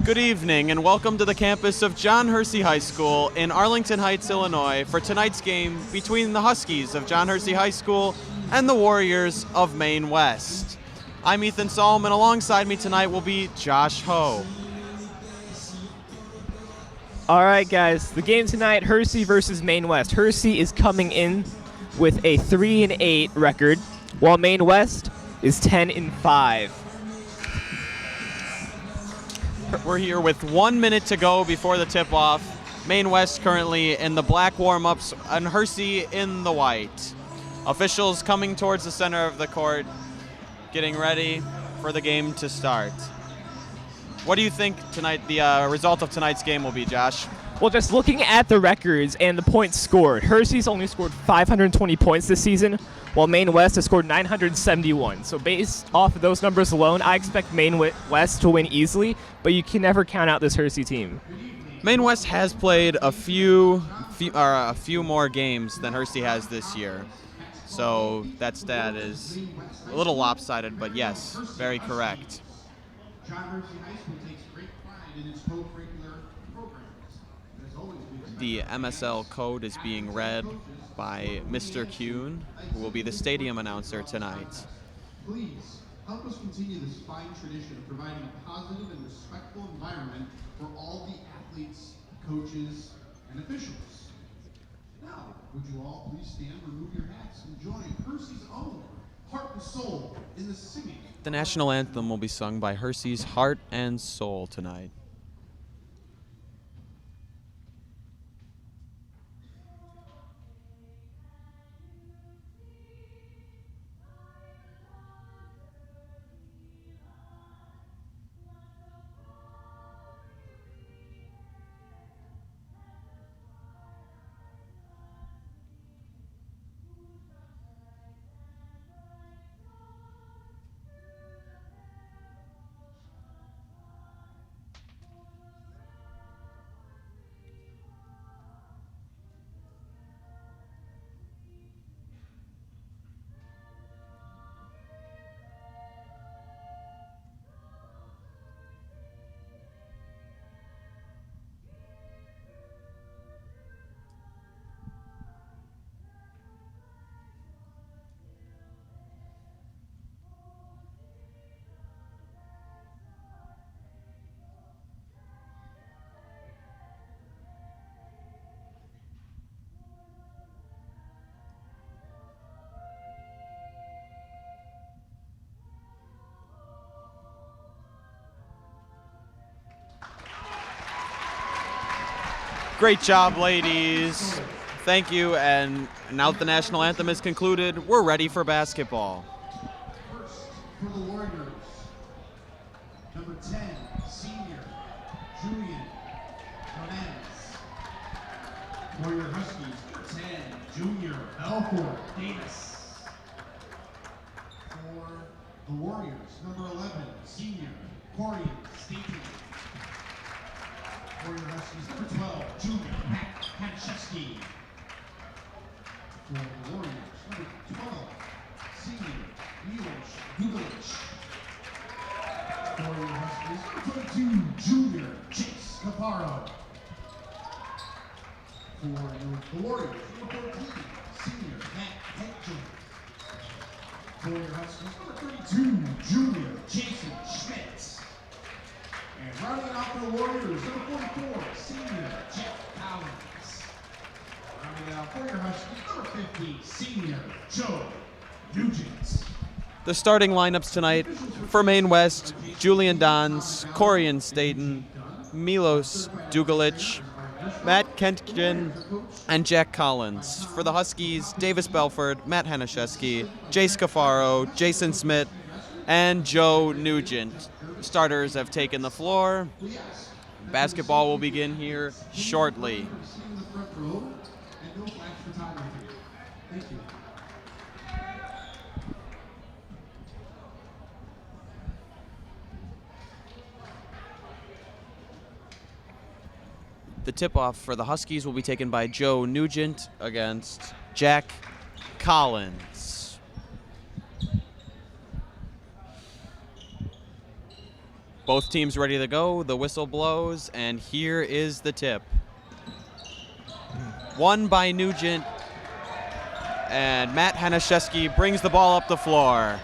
Good evening and welcome to the campus of John Hersey High School in Arlington Heights, Illinois for tonight's game between the Huskies of John Hersey High School and the Warriors of Maine West. I'm Ethan Salm, and alongside me tonight will be Josh Ho. All right, guys, the game tonight, Hersey versus Maine West. Hersey is coming in with a 3-8 record, while Maine West is 10-5. We're here with 1 minute to go before the tip-off. Maine West currently in the black warm-ups and Hersey in the white. Officials coming towards the center of the court, getting ready for the game to start. What do you think tonight the result of tonight's game will be, Josh? Well, just looking at the records and the points scored, Hersey's only scored 520 points this season, while Maine West has scored 971. So based off of those numbers alone, I expect Maine West to win easily, but you can never count out this Hersey team. Maine West has played a few more games than Hersey has this year. So that stat is a little lopsided, but yes, very correct. John Hersey High School takes great pride in its co-curricular programs. The MSL code is being read by Mr. Kuhn, who will be the stadium announcer tonight. Please help us continue this fine tradition of providing a positive and respectful environment for all the athletes, coaches, and officials. Now, would you all please stand, remove your hats, and join Hersey's own Heart and Soul in the singing. The national anthem will be sung by Hersey's Heart and Soul tonight. Great job, ladies. Thank you. And now that the national anthem is concluded, we're ready for basketball. First, for the Warriors, number 10, senior, Julian Hernandez. For your Huskies, number 10, junior, Belfort Davis. For the Warriors, number 11, senior, Corian Staten. For your Huskies, number 12, junior, Matt Hanishevsky. For the Warriors, number 12, senior, Milos Dugalich. For your Huskies, number 22, junior, Chase Caparo. For the Warriors, number 14, senior, Matt Hedgen. For your Huskies, number 32, junior, Jason Schmidt. And rounding out for the Warriors, number 44, senior, Jeff Collins. Rounding out for your Huskies, number 50, senior, Joe Nugent. The starting lineups tonight for Maine West: Julian Dons, Corian Staten, Milos Dugalich, Matt Kentgen, and Jack Collins. For the Huskies, Davis Belford, Matt Hanishevsky, Jace Cafaro, Jason Smith, and Joe Nugent. Starters have taken the floor. Basketball will begin here shortly. The tip-off for the Huskies will be taken by Joe Nugent against Jack Collins. Both teams ready to go. The whistle blows, and here is the tip. Won by Nugent, and Matt Hanaszewski brings the ball up the floor.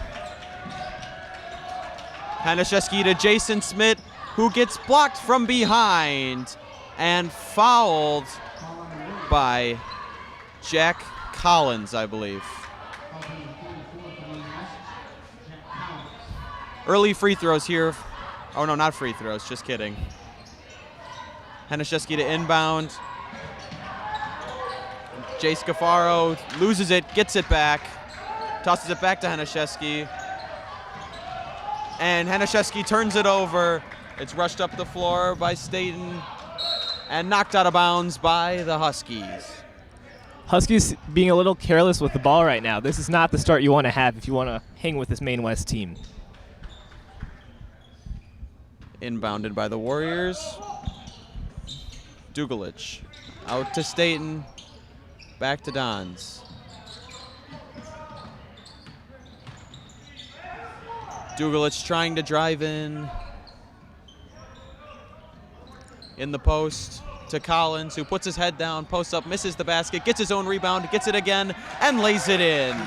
Hanaszewski to Jason Smith, who gets blocked from behind and fouled by Jack Collins, I believe. Early free throws here. Oh, no, not free throws. Just kidding. Hanaszewski to inbound. Jay Scafaro loses it, gets it back, tosses it back to Hanaszewski. And Hanaszewski turns it over. It's rushed up the floor by Staten and knocked out of bounds by the Huskies. Huskies being a little careless with the ball right now. This is not the start you want to have if you want to hang with this Maine West team. Inbounded by the Warriors. Dugalich out to Staten, back to Dons. Dugalich trying to drive in the post to Collins, who puts his head down, posts up, misses the basket, gets his own rebound, gets it again, and lays it in.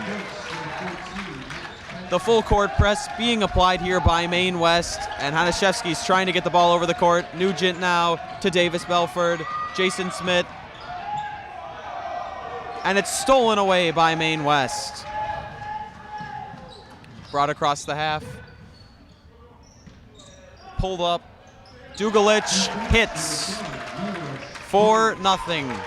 The full court press being applied here by Maine West, and Hanaszewski's trying to get the ball over the court. Nugent now to Davis Belford, Jason Smith, and it's stolen away by Maine West. Brought across the half. Pulled up. Dugalich hits. 4-0.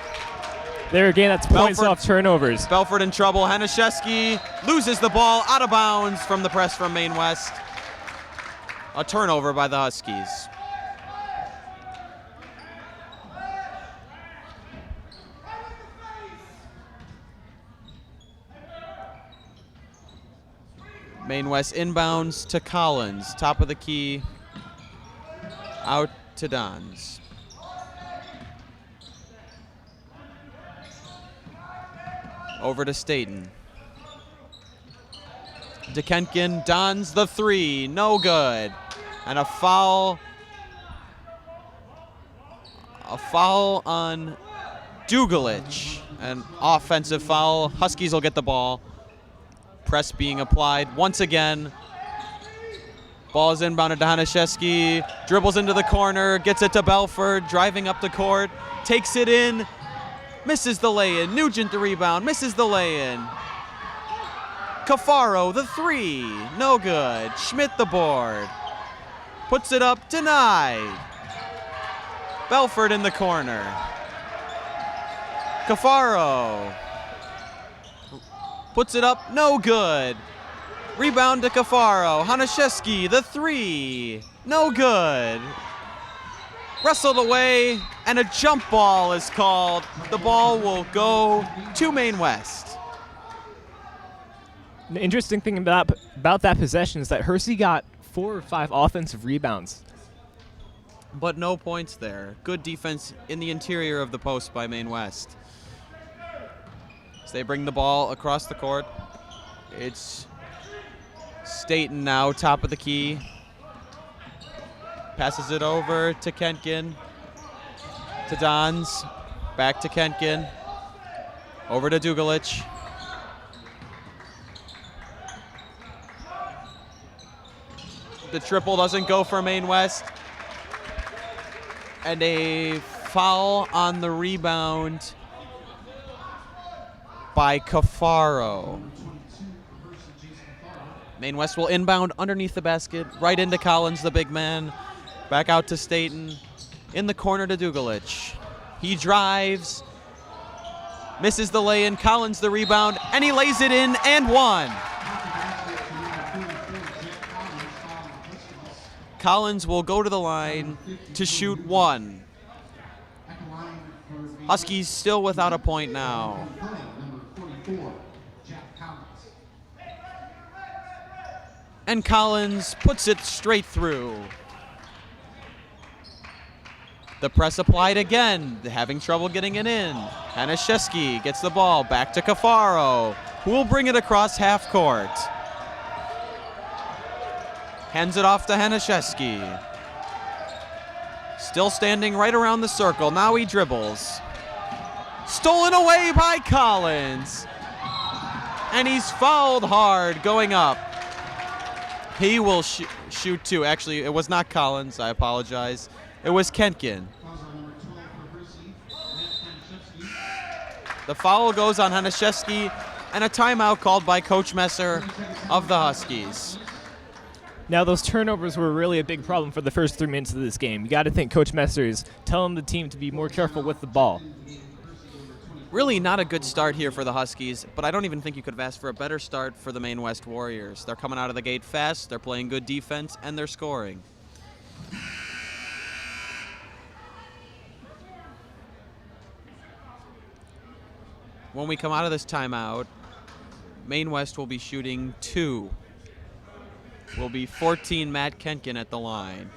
There again, that's points off turnovers. Belford in trouble. Hanaszewski loses the ball out of bounds from the press from Maine West. A turnover by the Huskies. Maine West inbounds to Collins, top of the key, out to Dons. Over to Staten. DeKentgen, Dons the three, no good. And a foul on Dugalich, an offensive foul. Huskies will get the ball. Press being applied once again. Ball is inbounded to Hanaszewski, dribbles into the corner, gets it to Belford, driving up the court, takes it in, misses the lay-in. Nugent the rebound, misses the lay-in. Cafaro the three, no good. Schmidt the board, puts it up, denied. Belford in the corner. Cafaro puts it up, no good. Rebound to Cafaro. Hanaszewski, the three, no good. Wrestled away, and a jump ball is called. The ball will go to Maine West. The interesting thing about that possession is that Hersey got 4 or 5 offensive rebounds. But no points there. Good defense in the interior of the post by Maine West. As they bring the ball across the court, it's Staten now, top of the key. Passes it over to Kentgen. To Dons. Back to Kentgen. Over to Dugalich. The triple doesn't go for Maine West. And a foul on the rebound by Cafaro. Maine West will inbound underneath the basket, right into Collins, the big man. Back out to Staten. In the corner to Dugalich. He drives, misses the lay-in, Collins the rebound, and he lays it in and one. Collins will go to the line to shoot one. Huskies still without a point now. And Collins puts it straight through. The press applied again, having trouble getting it in. Hanaszewski gets the ball back to Cafaro, who will bring it across half court. Hands it off to Hanaszewski. Still standing right around the circle. Now he dribbles. Stolen away by Collins. And he's fouled hard going up. He will shoot two. Actually, it was not Collins. I apologize. It was Kentkin. The foul goes on Hanaszewski, and a timeout called by Coach Messer of the Huskies. Now, those turnovers were really a big problem for the first 3 minutes of this game. You got to think Coach Messer is telling the team to be more careful with the ball. Really not a good start here for the Huskies, but I don't even think you could have asked for a better start for the Maine West Warriors. They're coming out of the gate fast, they're playing good defense, and they're scoring. When we come out of this timeout, Maine West will be shooting 2. Will be 14 Matt Kentkin at the line.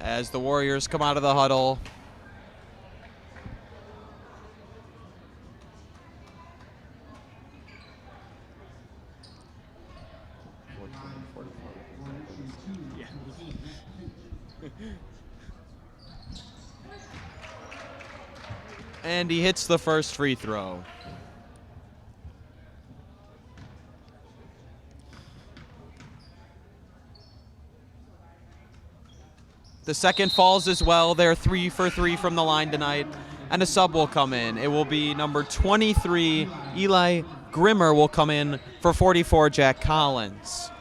As the Warriors come out of the huddle. And he hits the first free throw. The second falls as well. They're 3 for 3 from the line tonight. And a sub will come in. It will be number 23, Eli Grimmer will come in for 44, Jack Collins.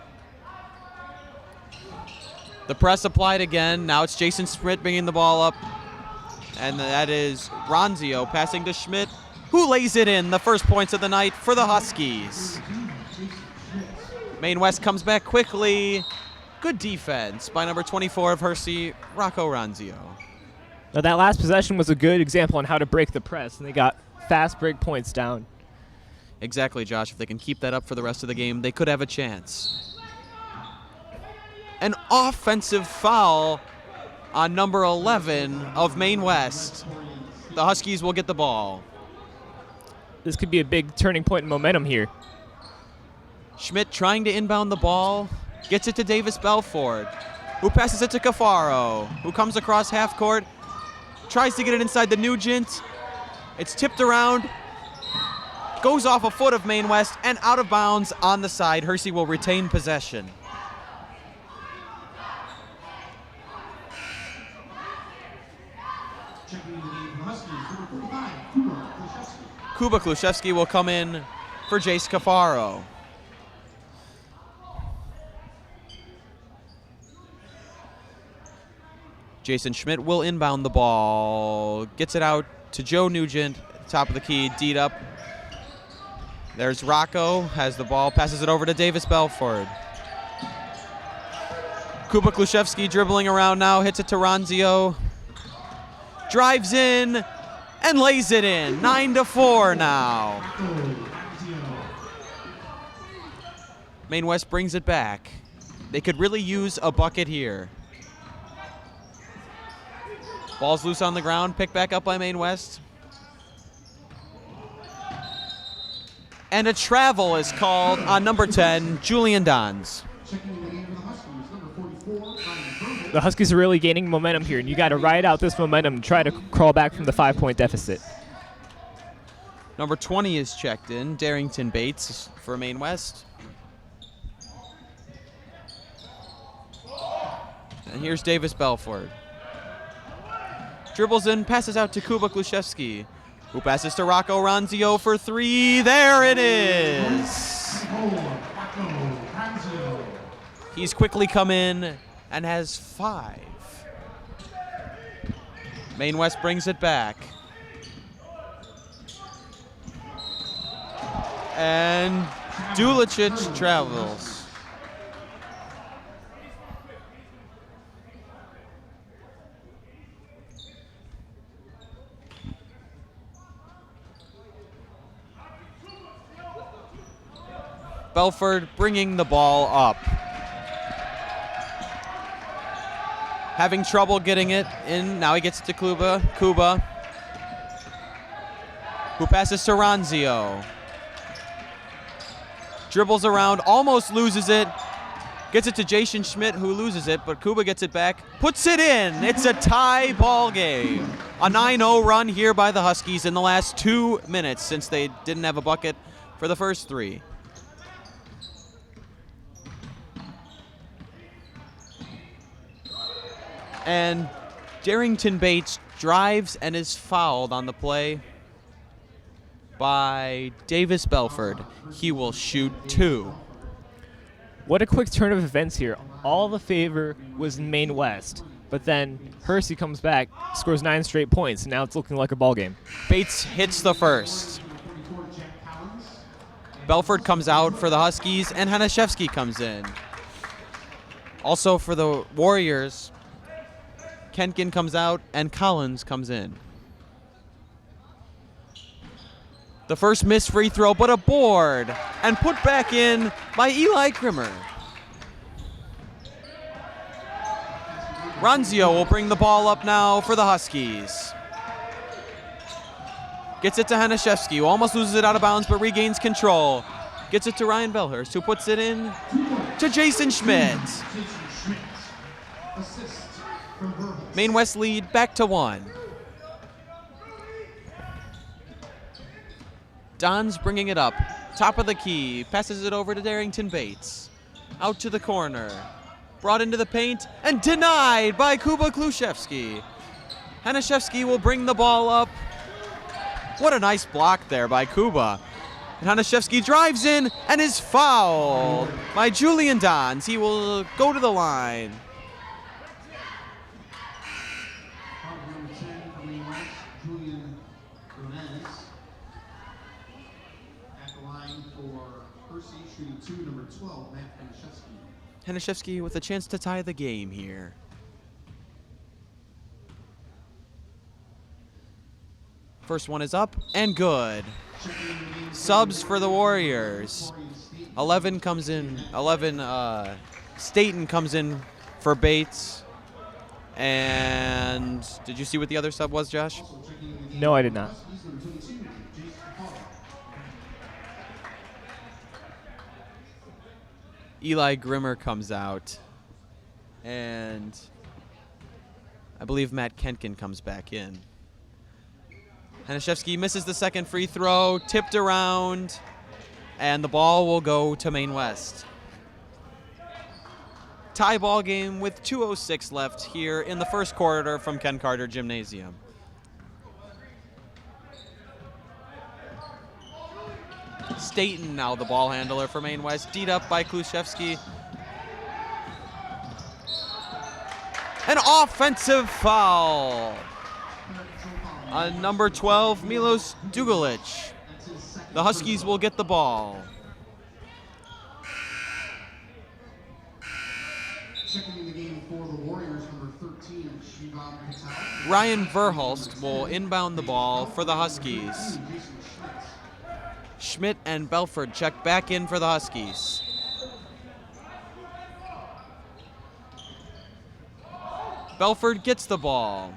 The press applied again. Now it's Jason Schmidt bringing the ball up. And that is Ronzio passing to Schmidt, who lays it in. The first points of the night for the Huskies. Maine West comes back quickly. Good defense by number 24 of Hersey, Rocco Ronzio. Now, that last possession was a good example on how to break the press, and they got fast break points down. Exactly, Josh. If they can keep that up for the rest of the game, they could have a chance. An offensive foul on number 11 of Maine West. The Huskies will get the ball. This could be a big turning point in momentum here. Schmidt trying to inbound the ball. Gets it to Davis Belford, who passes it to Cafaro, who comes across half court, tries to get it inside the Nugent. It's tipped around, goes off a foot of Maine West, and out of bounds on the side. Hersey will retain possession. Kuba Kluszewski will come in for Jace Cafaro. Jason Schmidt will inbound the ball. Gets it out to Joe Nugent, top of the key, D'd up. There's Rocco, has the ball, passes it over to Davis Belford. Kuba Kluszewski dribbling around now, hits it to Ronzio. Drives in and lays it in. 9-4 now. Maine West brings it back. They could really use a bucket here. Ball's loose on the ground, picked back up by Maine West. And a travel is called on number 10, Julian Dons. The Huskies are really gaining momentum here, and you got to ride out this momentum and try to crawl back from the 5-point deficit. Number 20 is checked in, Darrington Bates for Maine West. And here's Davis Belford. Dribbles in, passes out to Kuba Kluszewski, who passes to Rocco Ronzio for 3. There it is. He's quickly come in and has 5. Maine West brings it back. And Dulicic travels. Belford bringing the ball up. having trouble getting it in. Now he gets it to Kuba, who passes to Ranzio. Dribbles around, almost loses it. Gets it to Jason Schmidt, who loses it, but Kuba gets it back, puts it in. It's a tie ball game. A 9-0 run here by the Huskies in the last 2 minutes since they didn't have a bucket for the first 3. And Darrington Bates drives and is fouled on the play by Davis Belford. He will shoot 2. What a quick turn of events here. All the favor was in Maine West, but then Hersey comes back, scores 9 straight points, and now it's looking like a ball game. Bates hits the first. Belford comes out for the Huskies, and Hanaszewski comes in. Also for the Warriors, Kentgen comes out, and Collins comes in. The first missed free throw, but a board, and put back in by Eli Grimmer. Ranzio will bring the ball up now for the Huskies. Gets it to Hanaszewski, who almost loses it out of bounds, but regains control. Gets it to Ryan Belhurst, who puts it in to Jason Schmidt. Maine West lead back to 1. Don's bringing it up. Top of the key. Passes it over to Darrington Bates. Out to the corner. Brought into the paint and denied by Kuba Kluszewski. Hanaszewski will bring the ball up. What a nice block there by Kuba. And Hanaszewski drives in and is fouled by Julian Dons. He will go to the line. Hanaszewski with a chance to tie the game here. First one is up and good. Subs for the Warriors. 11 comes in. Staten comes in for Bates. And did you see what the other sub was, Josh? No, I did not. Eli Grimmer comes out, and I believe Matt Kentgen comes back in. Hanaszewski misses the second free throw, tipped around, and the ball will go to Maine West. Tie ball game with 2:06 left here in the first quarter from Ken Carter Gymnasium. Staten now the ball handler for Maine West, D'd up by Kluszewski. An offensive foul on number 12, Milos Dugalic. The Huskies will get the ball. Checking in the game for the Warriors, number 13, Shivam Patel. Ryan Verhulst will inbound the ball for the Huskies. Schmidt and Belford check back in for the Huskies. Belford gets the ball.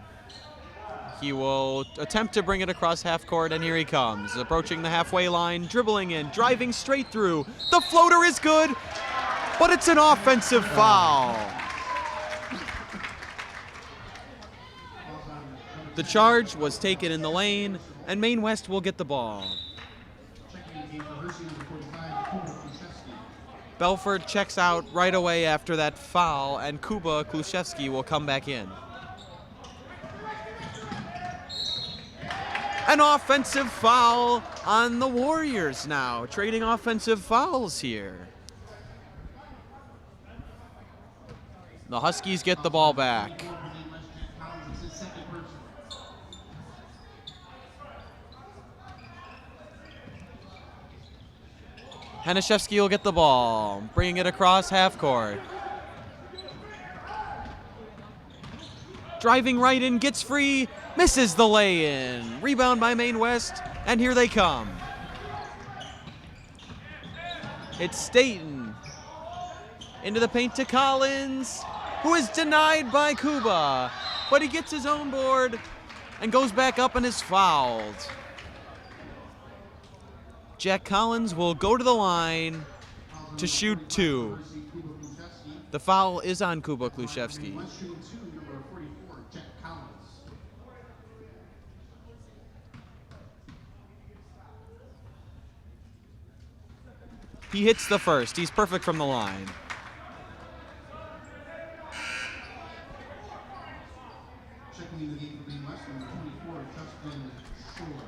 He will attempt to bring it across half court, and here he comes. Approaching the halfway line, dribbling in, driving straight through. The floater is good, but it's an offensive foul. The charge was taken in the lane, and Maine West will get the ball. Belford checks out right away after that foul, and Kuba Kluszewski will come back in. An offensive foul on the Warriors now, trading offensive fouls here. The Huskies get the ball back. Hanaszewski will get the ball, bringing it across half court. Driving right in, gets free, misses the lay-in. Rebound by Maine West, and here they come. It's Staten. Into the paint to Collins, who is denied by Kuba, but he gets his own board and goes back up and is fouled. Jack Collins will go to the line to shoot 2. The foul is on Kuba Kluszewski. Shooting 2, number 44, Jack Collins. He hits the first. He's perfect from the line. Checking in the game for Maine West, number 24, Justin Shore.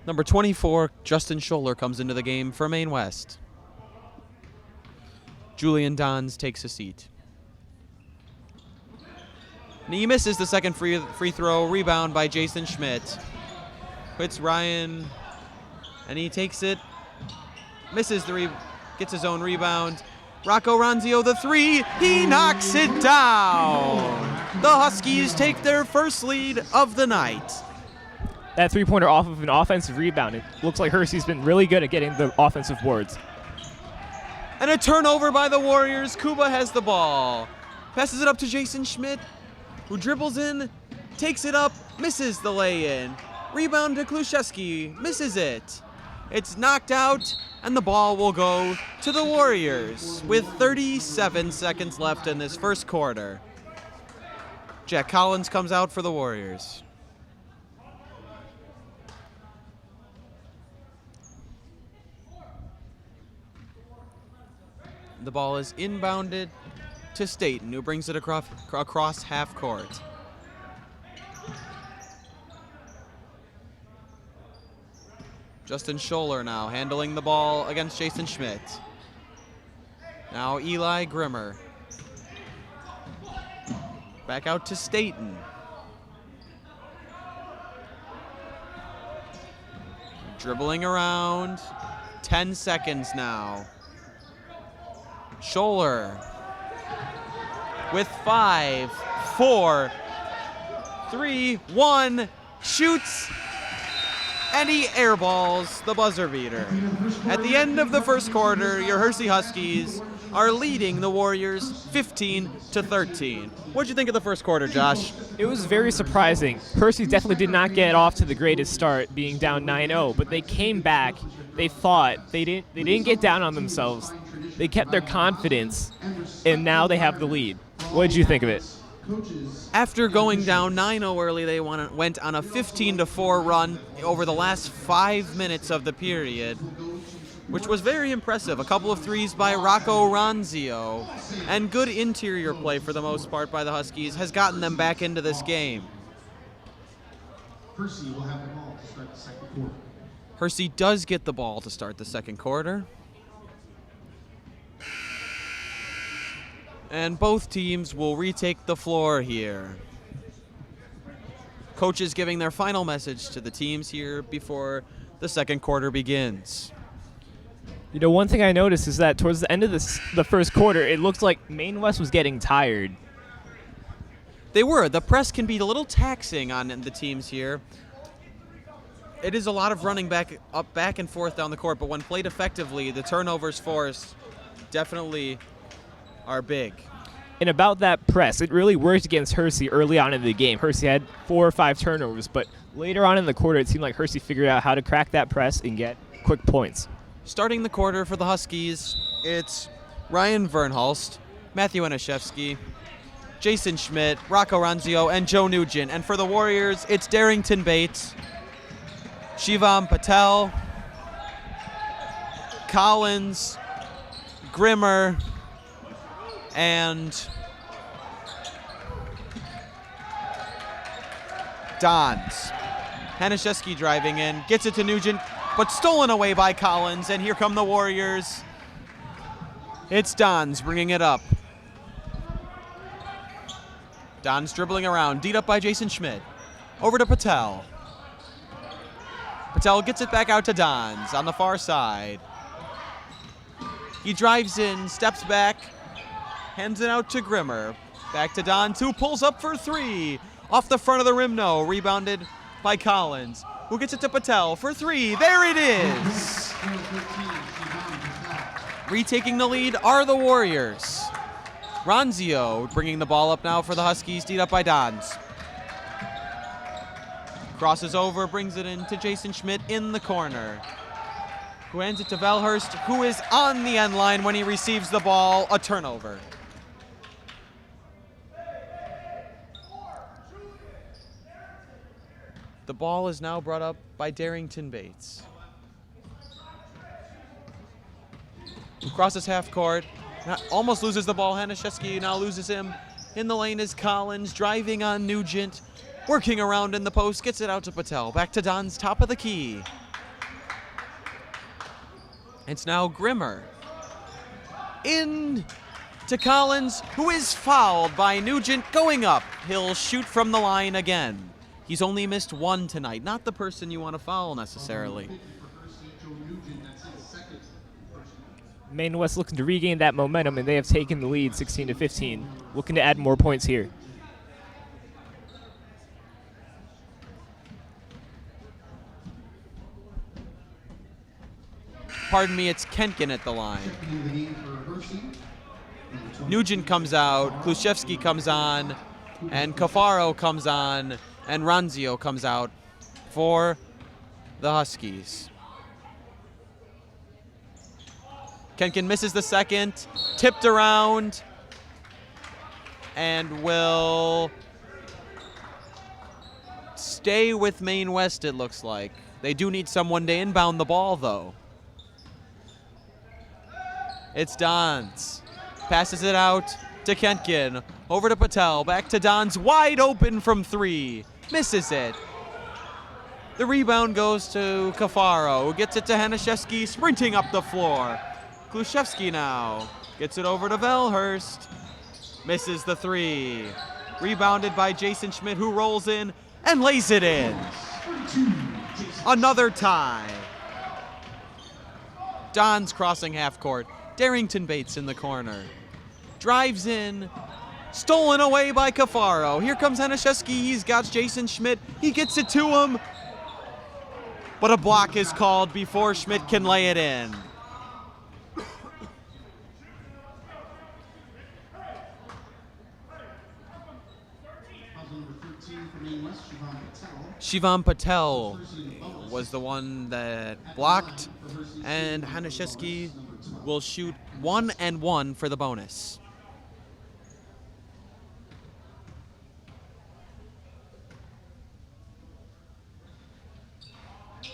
Number 24, Justin Scholler, comes into the game for Maine West. Julian Dons takes a seat. And he misses the second free throw. Rebound by Jason Schmidt. Hits Ryan, and he takes it. Misses gets his own rebound. Rocco Ronzio, the 3. He knocks it down. The Huskies take their first lead of the night. That three-pointer off of an offensive rebound. It looks like Hersey's been really good at getting the offensive boards. And a turnover by the Warriors. Kuba has the ball. Passes it up to Jason Schmidt, who dribbles in, takes it up, misses the lay-in. Rebound to Kluszewski, misses it. It's knocked out, and the ball will go to the Warriors with 37 seconds left in this first quarter. Jack Collins comes out for the Warriors. The ball is inbounded to Staten, who brings it across half court. Justin Scholler now handling the ball against Jason Schmidt. Now Eli Grimmer. Back out to Staten. Dribbling around. 10 seconds now. Scholler with 5, 4, 3, 1, shoots, and he airballs the buzzer beater. At the end of the first quarter, your Hersey Huskies are leading the Warriors 15-13. What'd you think of the first quarter, Josh? It was very surprising. Hersey definitely did not get off to the greatest start, being down 9-0, but they came back. They fought. They didn't get down on themselves. They kept their confidence, and now they have the lead. What did you think of it? After going down 9-0 early, they went on a 15-4 run over the last 5 minutes of the period, which was very impressive. A couple of threes by Rocco Ronzio, and good interior play for the most part by the Huskies has gotten them back into this game. Hersey will have the ball to start the second quarter. Hersey does get the ball to start the second quarter. And both teams will retake the floor here. Coaches giving their final message to the teams here before the second quarter begins. You know, one thing I noticed is that towards the end of the first quarter, it looked like Maine West was getting tired. They were. The press can be a little taxing on the teams here. It is a lot of running back and forth down the court, but when played effectively, the turnovers forced definitely are big. And about that press, it really worked against Hersey early on in the game. Hersey had 4 or 5 turnovers, but later on in the quarter, it seemed like Hersey figured out how to crack that press and get quick points. Starting the quarter for the Huskies, it's Ryan Vernhulst, Matthew Anashevsky, Jason Schmidt, Rocco Ronzio, and Joe Nugent. And for the Warriors, it's Darrington Bates, Shivam Patel, Collins, Grimmer, and Dons. Hanashevsky driving in, gets it to Nugent, but stolen away by Collins, and here come the Warriors. It's Dons bringing it up. Dons dribbling around, D'd up by Jason Schmidt. Over to Patel. Patel gets it back out to Dons on the far side. He drives in, steps back, hands it out to Grimmer. Back to Dons, who pulls up for 3. Off the front of the rim, no. Rebounded by Collins, who gets it to Patel for 3. There it is. Retaking the lead are the Warriors. Ronzio bringing the ball up now for the Huskies, teed up by Dons. Crosses over, brings it in to Jason Schmidt in the corner, who hands it to Valhurst, who is on the end line when he receives the ball. A turnover. The ball is now brought up by Darrington Bates, who crosses half court, almost loses the ball. Hanaszewski now loses him. In the lane is Collins, driving on Nugent, working around in the post, gets it out to Patel. Back to Don's top of the key. It's now Grimmer. In to Collins, who is fouled by Nugent, going up. He'll shoot from the line again. He's only missed one tonight. Not the person you want to foul necessarily. Maine West looking to regain that momentum, and they have taken the lead 16-15. Looking to add more points here. Pardon me, it's Kentkin at the line. Nugent comes out, Kluszewski comes on, and Cafaro comes on, and Ronzio comes out for the Huskies. Kentkin misses the second, tipped around, and will stay with Maine West, it looks like. They do need someone to inbound the ball, though. It's Dons. Passes it out to Kentkin. Over to Patel. Back to Dons. Wide open from three. Misses it. The rebound goes to Cafaro, who gets it to Hanaszewski, sprinting up the floor. Kluszewski now gets it over to Valhurst. Misses the three. Rebounded by Jason Schmidt, who rolls in and lays it in. Another tie. Don's crossing half court. Darrington Bates in the corner. Drives in. Stolen away by Cafaro. Here comes Hanaszewski. He's got Jason Schmidt. He gets it to him. But a block is called before Schmidt can lay it in. Shivam Patel was the one that blocked, and Hanaszewski will shoot 1 and 1 for the bonus.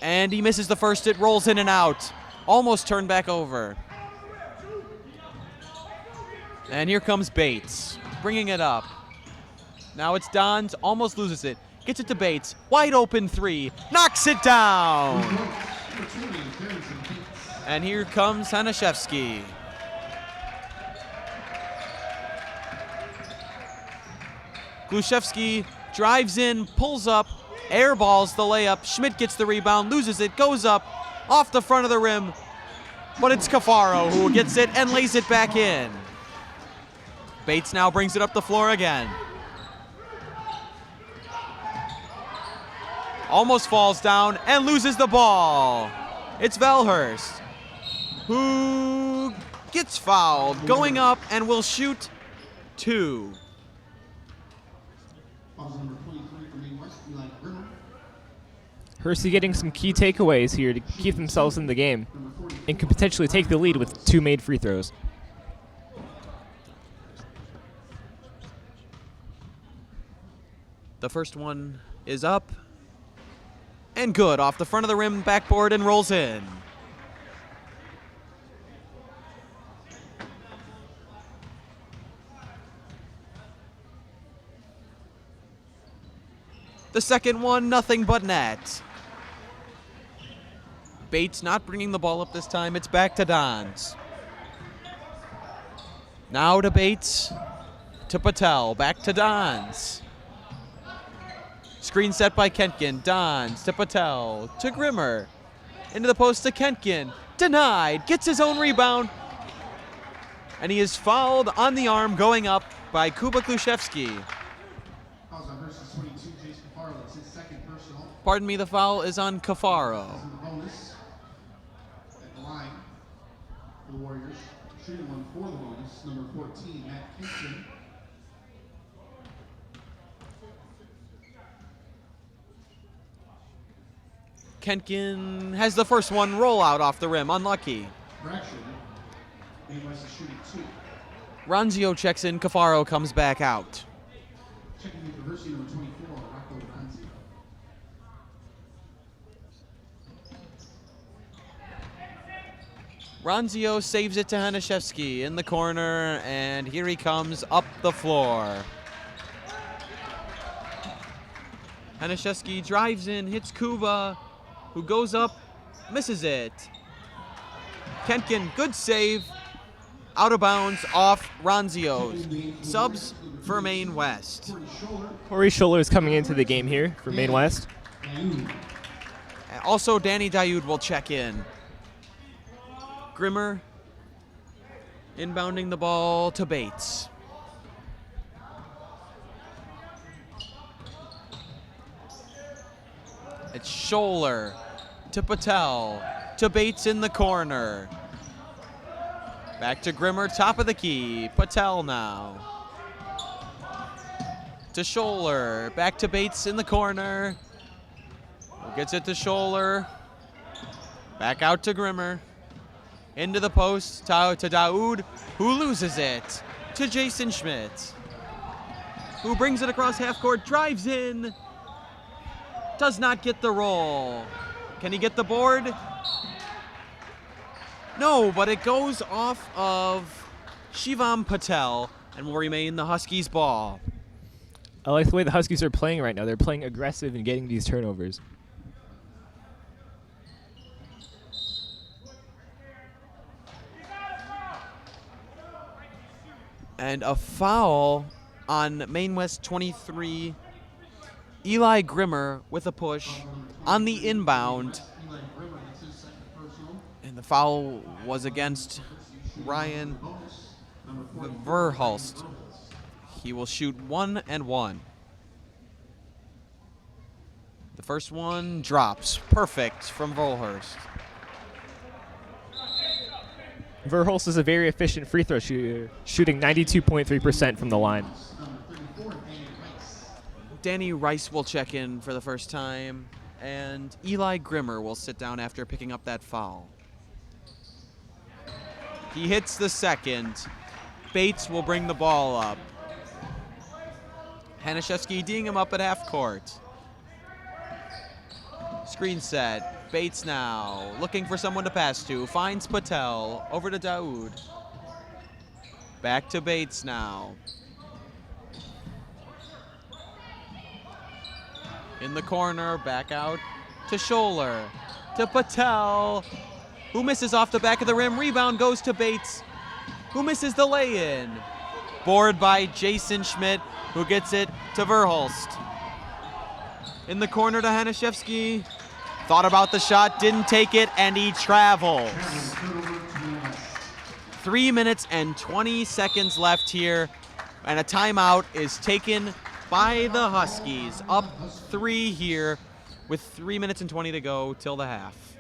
And he misses the first. It rolls in and out. Almost turned back over. And here comes Bates, bringing it up. Now it's Dons, almost loses it. Gets it to Bates. Wide open three. Knocks it down. And here comes Hanaszewski. Kluszewski drives in, pulls up, airballs the layup. Schmidt gets the rebound, loses it, goes up, off the front of the rim. But it's Cafaro who gets it and lays it back in. Bates now brings it up the floor again. Almost falls down and loses the ball. It's Valhurst, who gets fouled, going up and will shoot 2. Hersey getting some key takeaways here to keep themselves in the game and could potentially take the lead with 2 made free throws. The first one is up and good off the front of the rim, backboard, and rolls in. The second one, nothing but net. Bates not bringing the ball up this time. It's back to Dons. Now to Bates, to Patel, back to Dons. Screen set by Kentkin. Dons to Patel, to Grimmer. Into the post to Kentkin. Denied, gets his own rebound. And he is fouled on the arm going up by Kuba Kluszewski. Pardon me, the foul is on Cafaro. the Warriors. Shooting one for the bonus, number 14, Matt Kingston. Kentkin has the first one roll out off the rim. Unlucky. Fraction. Maine West is shooting 2. Ronzio checks in. Cafaro comes back out. Checking in for Hersey, number 24, Rocco Ronzio. Ronzio saves it to Hanashevsky in the corner, and here he comes up the floor. Hanashevsky drives in, hits Kuba, who goes up, misses it. Kentkin, good save, out of bounds off Ronzio's. Subs for Maine West. Corey Scholler is coming into the game here for Maine West. Also, Danny Dayoud will check in. Grimmer inbounding the ball to Bates. It's Scholler to Patel to Bates in the corner. Back to Grimmer, top of the key. Patel now. To Scholler, back to Bates in the corner. Gets it to Scholler. Back out to Grimmer. Into the post to Daoud, who loses it to Jason Schmidt, who brings it across half court, drives in, does not get the roll. Can he get the board? No, but it goes off of Shivam Patel and will remain the Huskies' ball. I like the way the Huskies are playing right now. They're playing aggressive and getting these turnovers. And a foul on Maine West 23. Eli Grimmer with a push on the inbound. And the foul was against Ryan Verhulst. He will shoot 1 and 1. The first one drops. Perfect from Verhulst. Verhulst is a very efficient free throw shooter, shooting 92.3% from the line. Danny Rice will check in for the first time, and Eli Grimmer will sit down after picking up that foul. He hits the second. Bates will bring the ball up. Hanashevsky D'ing him up at half court. Screen set. Bates now looking for someone to pass to. Finds Patel. Over to Daoud. Back to Bates now. In the corner. Back out to Scholler. To Patel, who misses off the back of the rim. Rebound goes to Bates, who misses the lay-in. Board by Jason Schmidt, who gets it to Verhulst. In the corner to Hanashevsky. Thought about the shot, didn't take it, and he travels. 3 minutes and 20 seconds left here, and a timeout is taken by the Huskies. Up 3 here with 3 minutes and 20 to go till the half.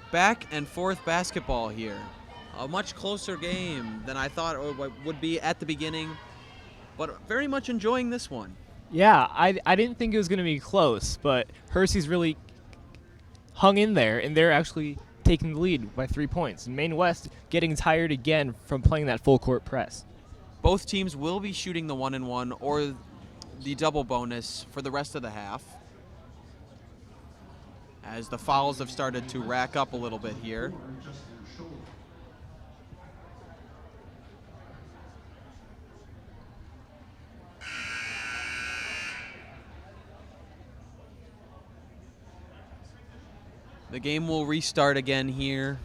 Back and forth basketball here. A much closer game than I thought it would be at the beginning, but very much enjoying this one. Yeah, I didn't think it was going to be close, but Hersey's really hung in there, and they're actually taking the lead by 3 points. And Maine West getting tired again from playing that full court press. Both teams will be shooting the 1-and-1 or the double bonus for the rest of the half, as the fouls have started to rack up a little bit here. The game will restart again here.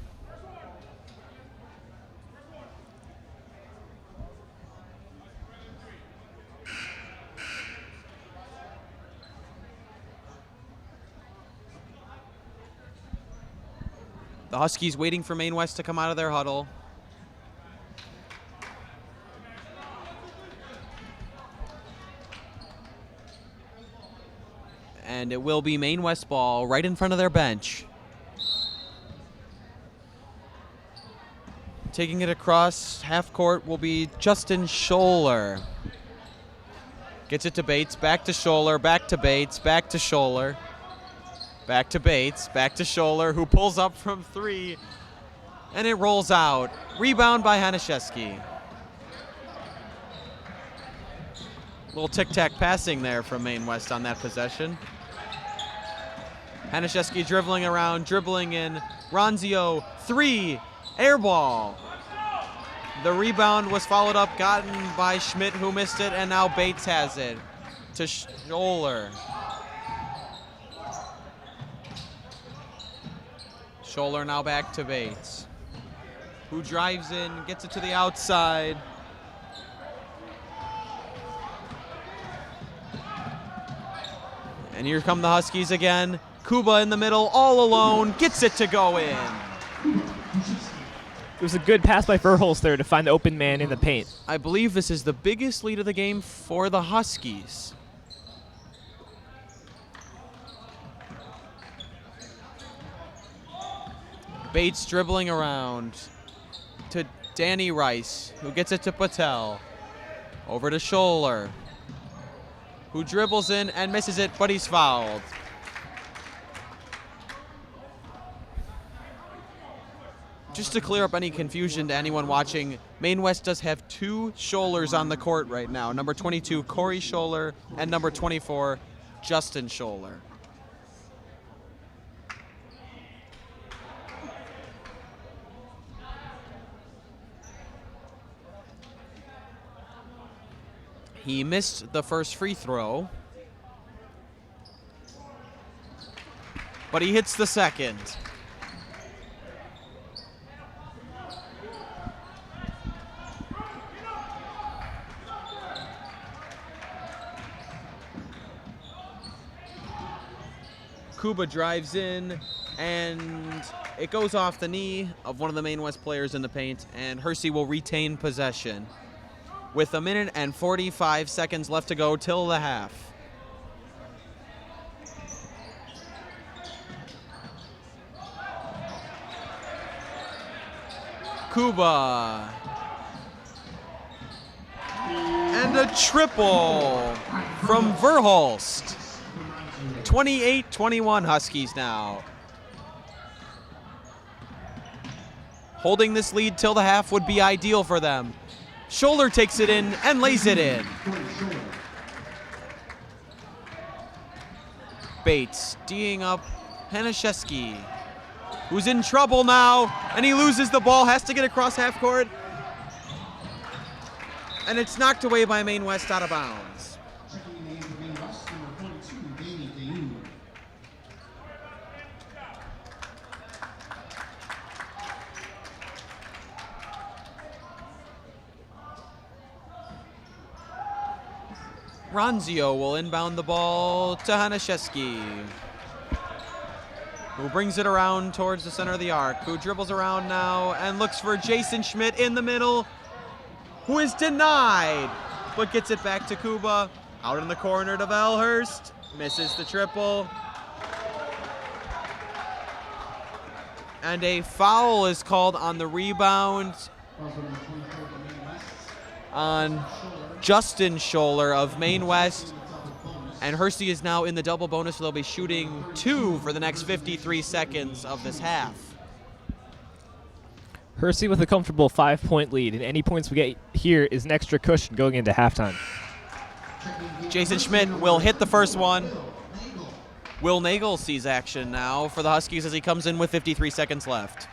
The Huskies waiting for Maine West to come out of their huddle. and it will be Maine West ball right in front of their bench. Taking it across half court will be Justin Scholler. Gets it to Bates, back to Scholler, back to Bates, back to Scholler. Back to Bates, back to Scholler, who pulls up from 3, and it rolls out. Rebound by Hanaszewski. Little tic-tac passing there from Maine West on that possession. Hanaszewski dribbling around, dribbling in. Ronzio, 3, air ball. The rebound was followed up, gotten by Schmidt, who missed it, and now Bates has it to Scholler. Scholler now back to Bates, who drives in, gets it to the outside. And here come the Huskies again. Kuba in the middle, all alone, gets it to go in. It was a good pass by Verhulst there to find the open man in the paint. I believe this is the biggest lead of the game for the Huskies. Bates dribbling around to Danny Rice, who gets it to Patel. Over to Scholler, who dribbles in and misses it, but he's fouled. Just to clear up any confusion to anyone watching, Maine West does have 2 Schollers on the court right now. Number 22, Corey Scholler, and number 24, Justin Scholler. He missed the first free throw, but he hits the second. Kuba drives in, and it goes off the knee of one of the Maine West players in the paint, and Hersey will retain possession with 1 minute and 45 seconds left to go till the half. Kuba. And a triple from Verhulst. 28-21 Huskies now. Holding this lead till the half would be ideal for them. Scholler takes it in and lays it in. Bates D'ing up Hanaszewski, who's in trouble now, and he loses the ball, has to get across half court, and it's knocked away by Maine West out of bounds. Ronzio will inbound the ball to Hanaszewski, who brings it around towards the center of the arc, who dribbles around now and looks for Jason Schmidt in the middle, who is denied, but gets it back to Kuba. Out in the corner to Velhurst, misses the triple. And a foul is called on the rebound on Justin Scholler of Maine West, and Hersey is now in the double bonus, so they'll be shooting 2 for the next 53 seconds of this half. Hersey with a comfortable 5-point lead, and any points we get here is an extra cushion going into halftime. Jason Schmidt will hit the first one. Will Nagel sees action now for the Huskies as he comes in with 53 seconds left.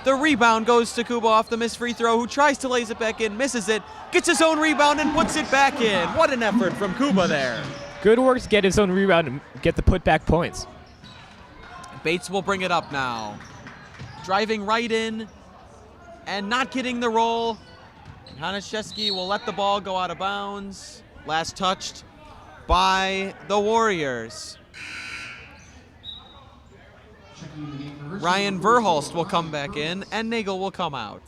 The rebound goes to Kuba off the missed free throw, who tries to lace it back in, misses it, gets his own rebound and puts it back in. What an effort from Kuba there. Good work to get his own rebound and get the putback points. Bates will bring it up now. Driving right in and not getting the roll. Hanaszewski will let the ball go out of bounds. Last touched by the Warriors. Ryan Verhulst will come back in, and Nagel will come out.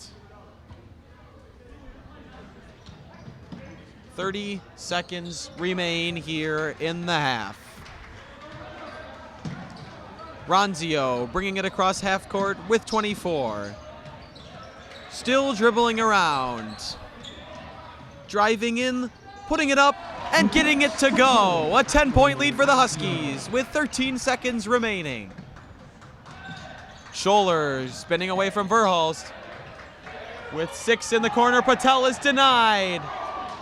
30 seconds remain here in the half. Ronzio bringing it across half court with 24. Still dribbling around. Driving in, putting it up, and getting it to go. A 10-point lead for the Huskies with 13 seconds remaining. Scholler spinning away from Verhulst. With 6 in the corner, Patel is denied.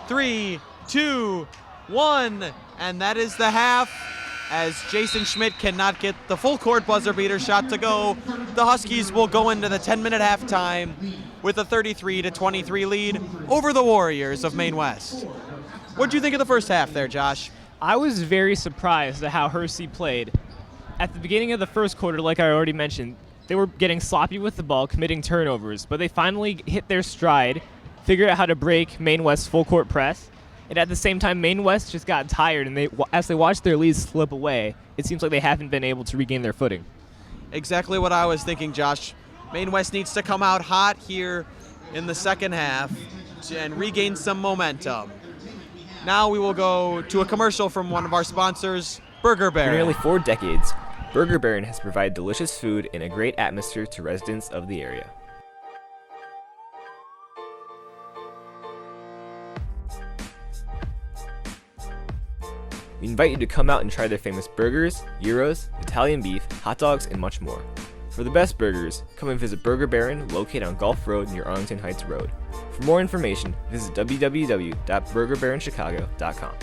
3, 2, 1, and that is the half. As Jason Schmidt cannot get the full court buzzer beater shot to go, the Huskies will go into the 10-minute halftime with a 33-23 lead over the Warriors of Maine West. What did you think of the first half there, Josh? I was very surprised at how Hersey played. At the beginning of the first quarter, like I already mentioned, they were getting sloppy with the ball, committing turnovers, but they finally hit their stride, figured out how to break Maine West's full court press, and at the same time, Maine West just got tired, and as they watched their leads slip away, it seems like they haven't been able to regain their footing. Exactly what I was thinking, Josh. Maine West needs to come out hot here in the second half and regain some momentum. Now we will go to a commercial from one of our sponsors, Burger For Baron. nearly 4 decades, Burger Baron has provided delicious food and a great atmosphere to residents of the area. We invite you to come out and try their famous burgers, gyros, Italian beef, hot dogs, and much more. For the best burgers, come and visit Burger Baron, located on Gulf Road near Arlington Heights Road. For more information, visit www.burgerbaronchicago.com.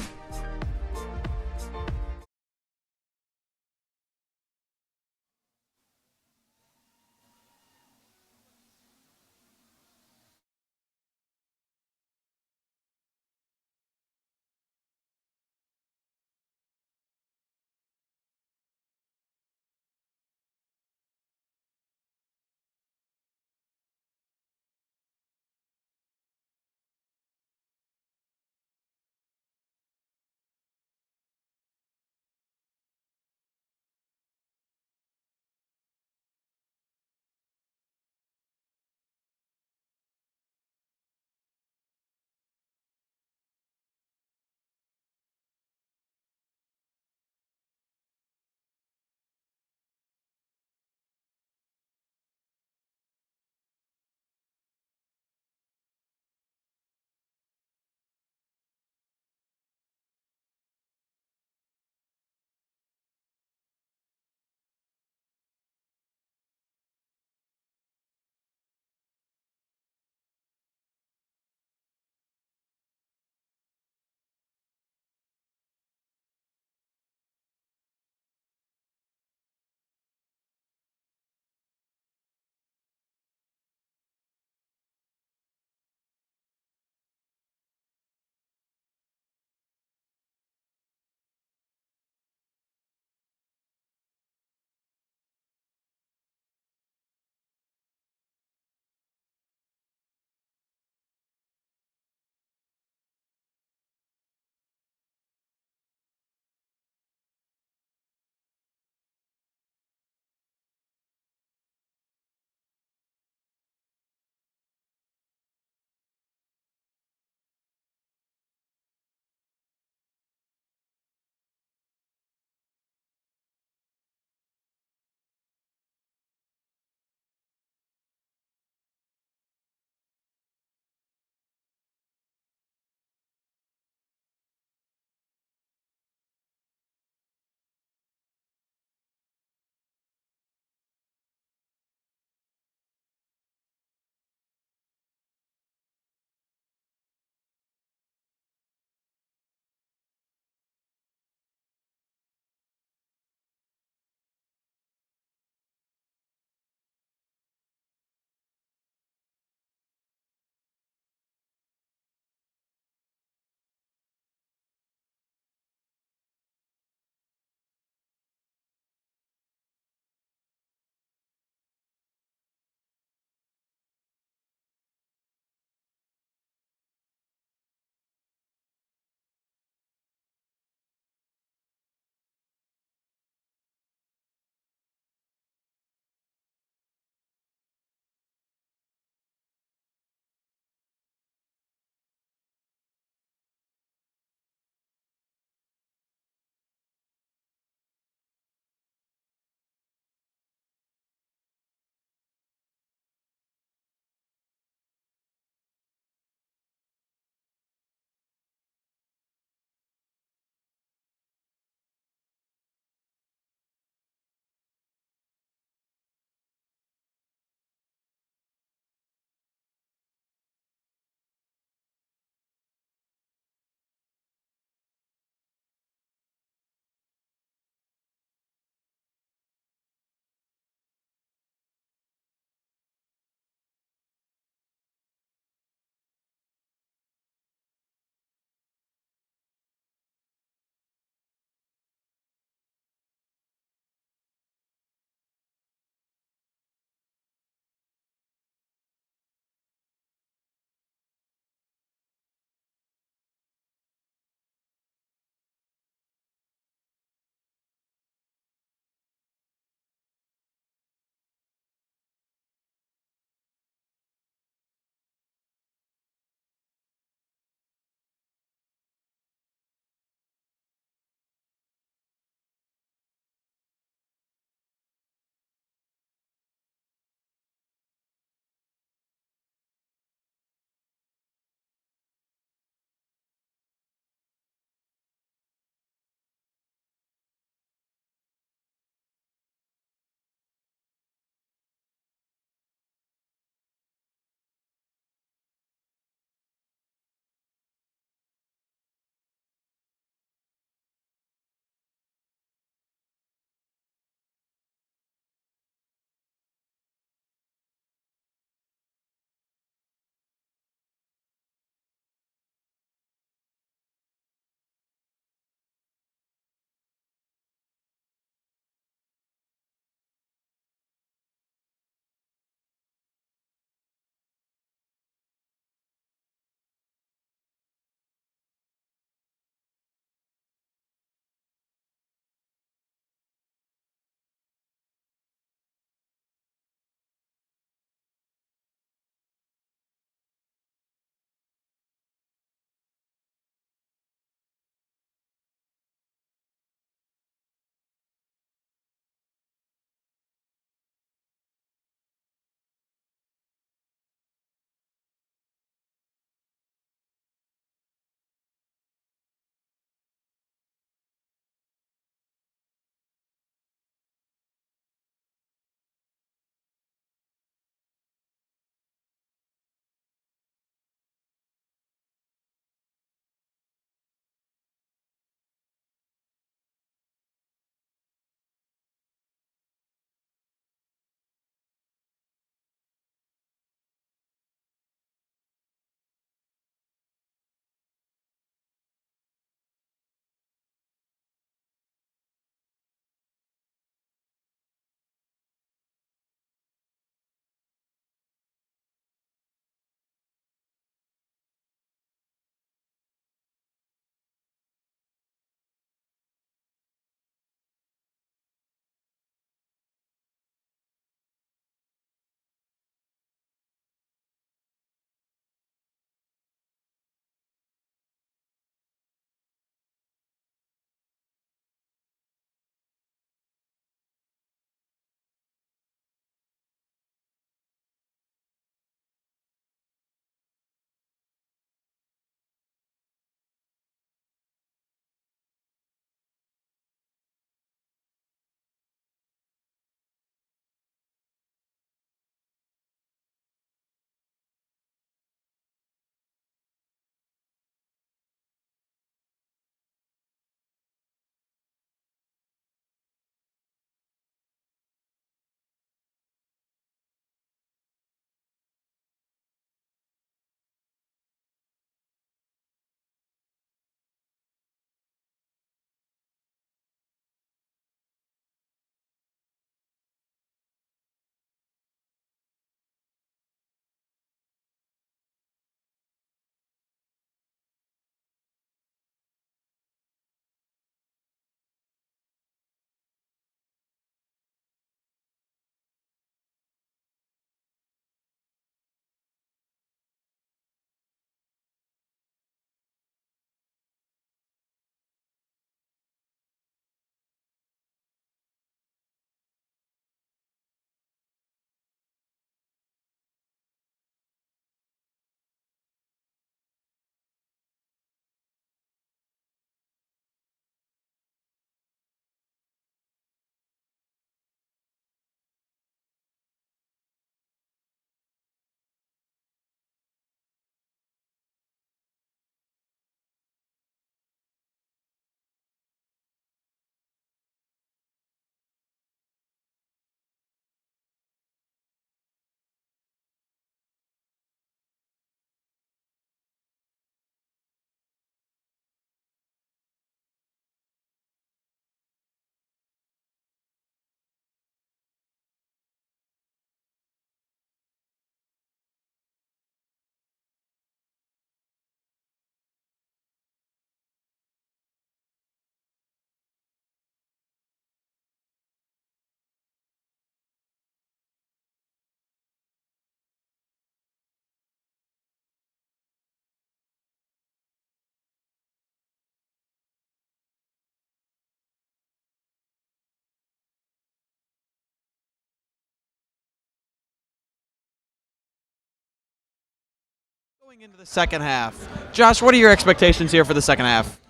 Going into the second half. Josh, what are your expectations here for the second half?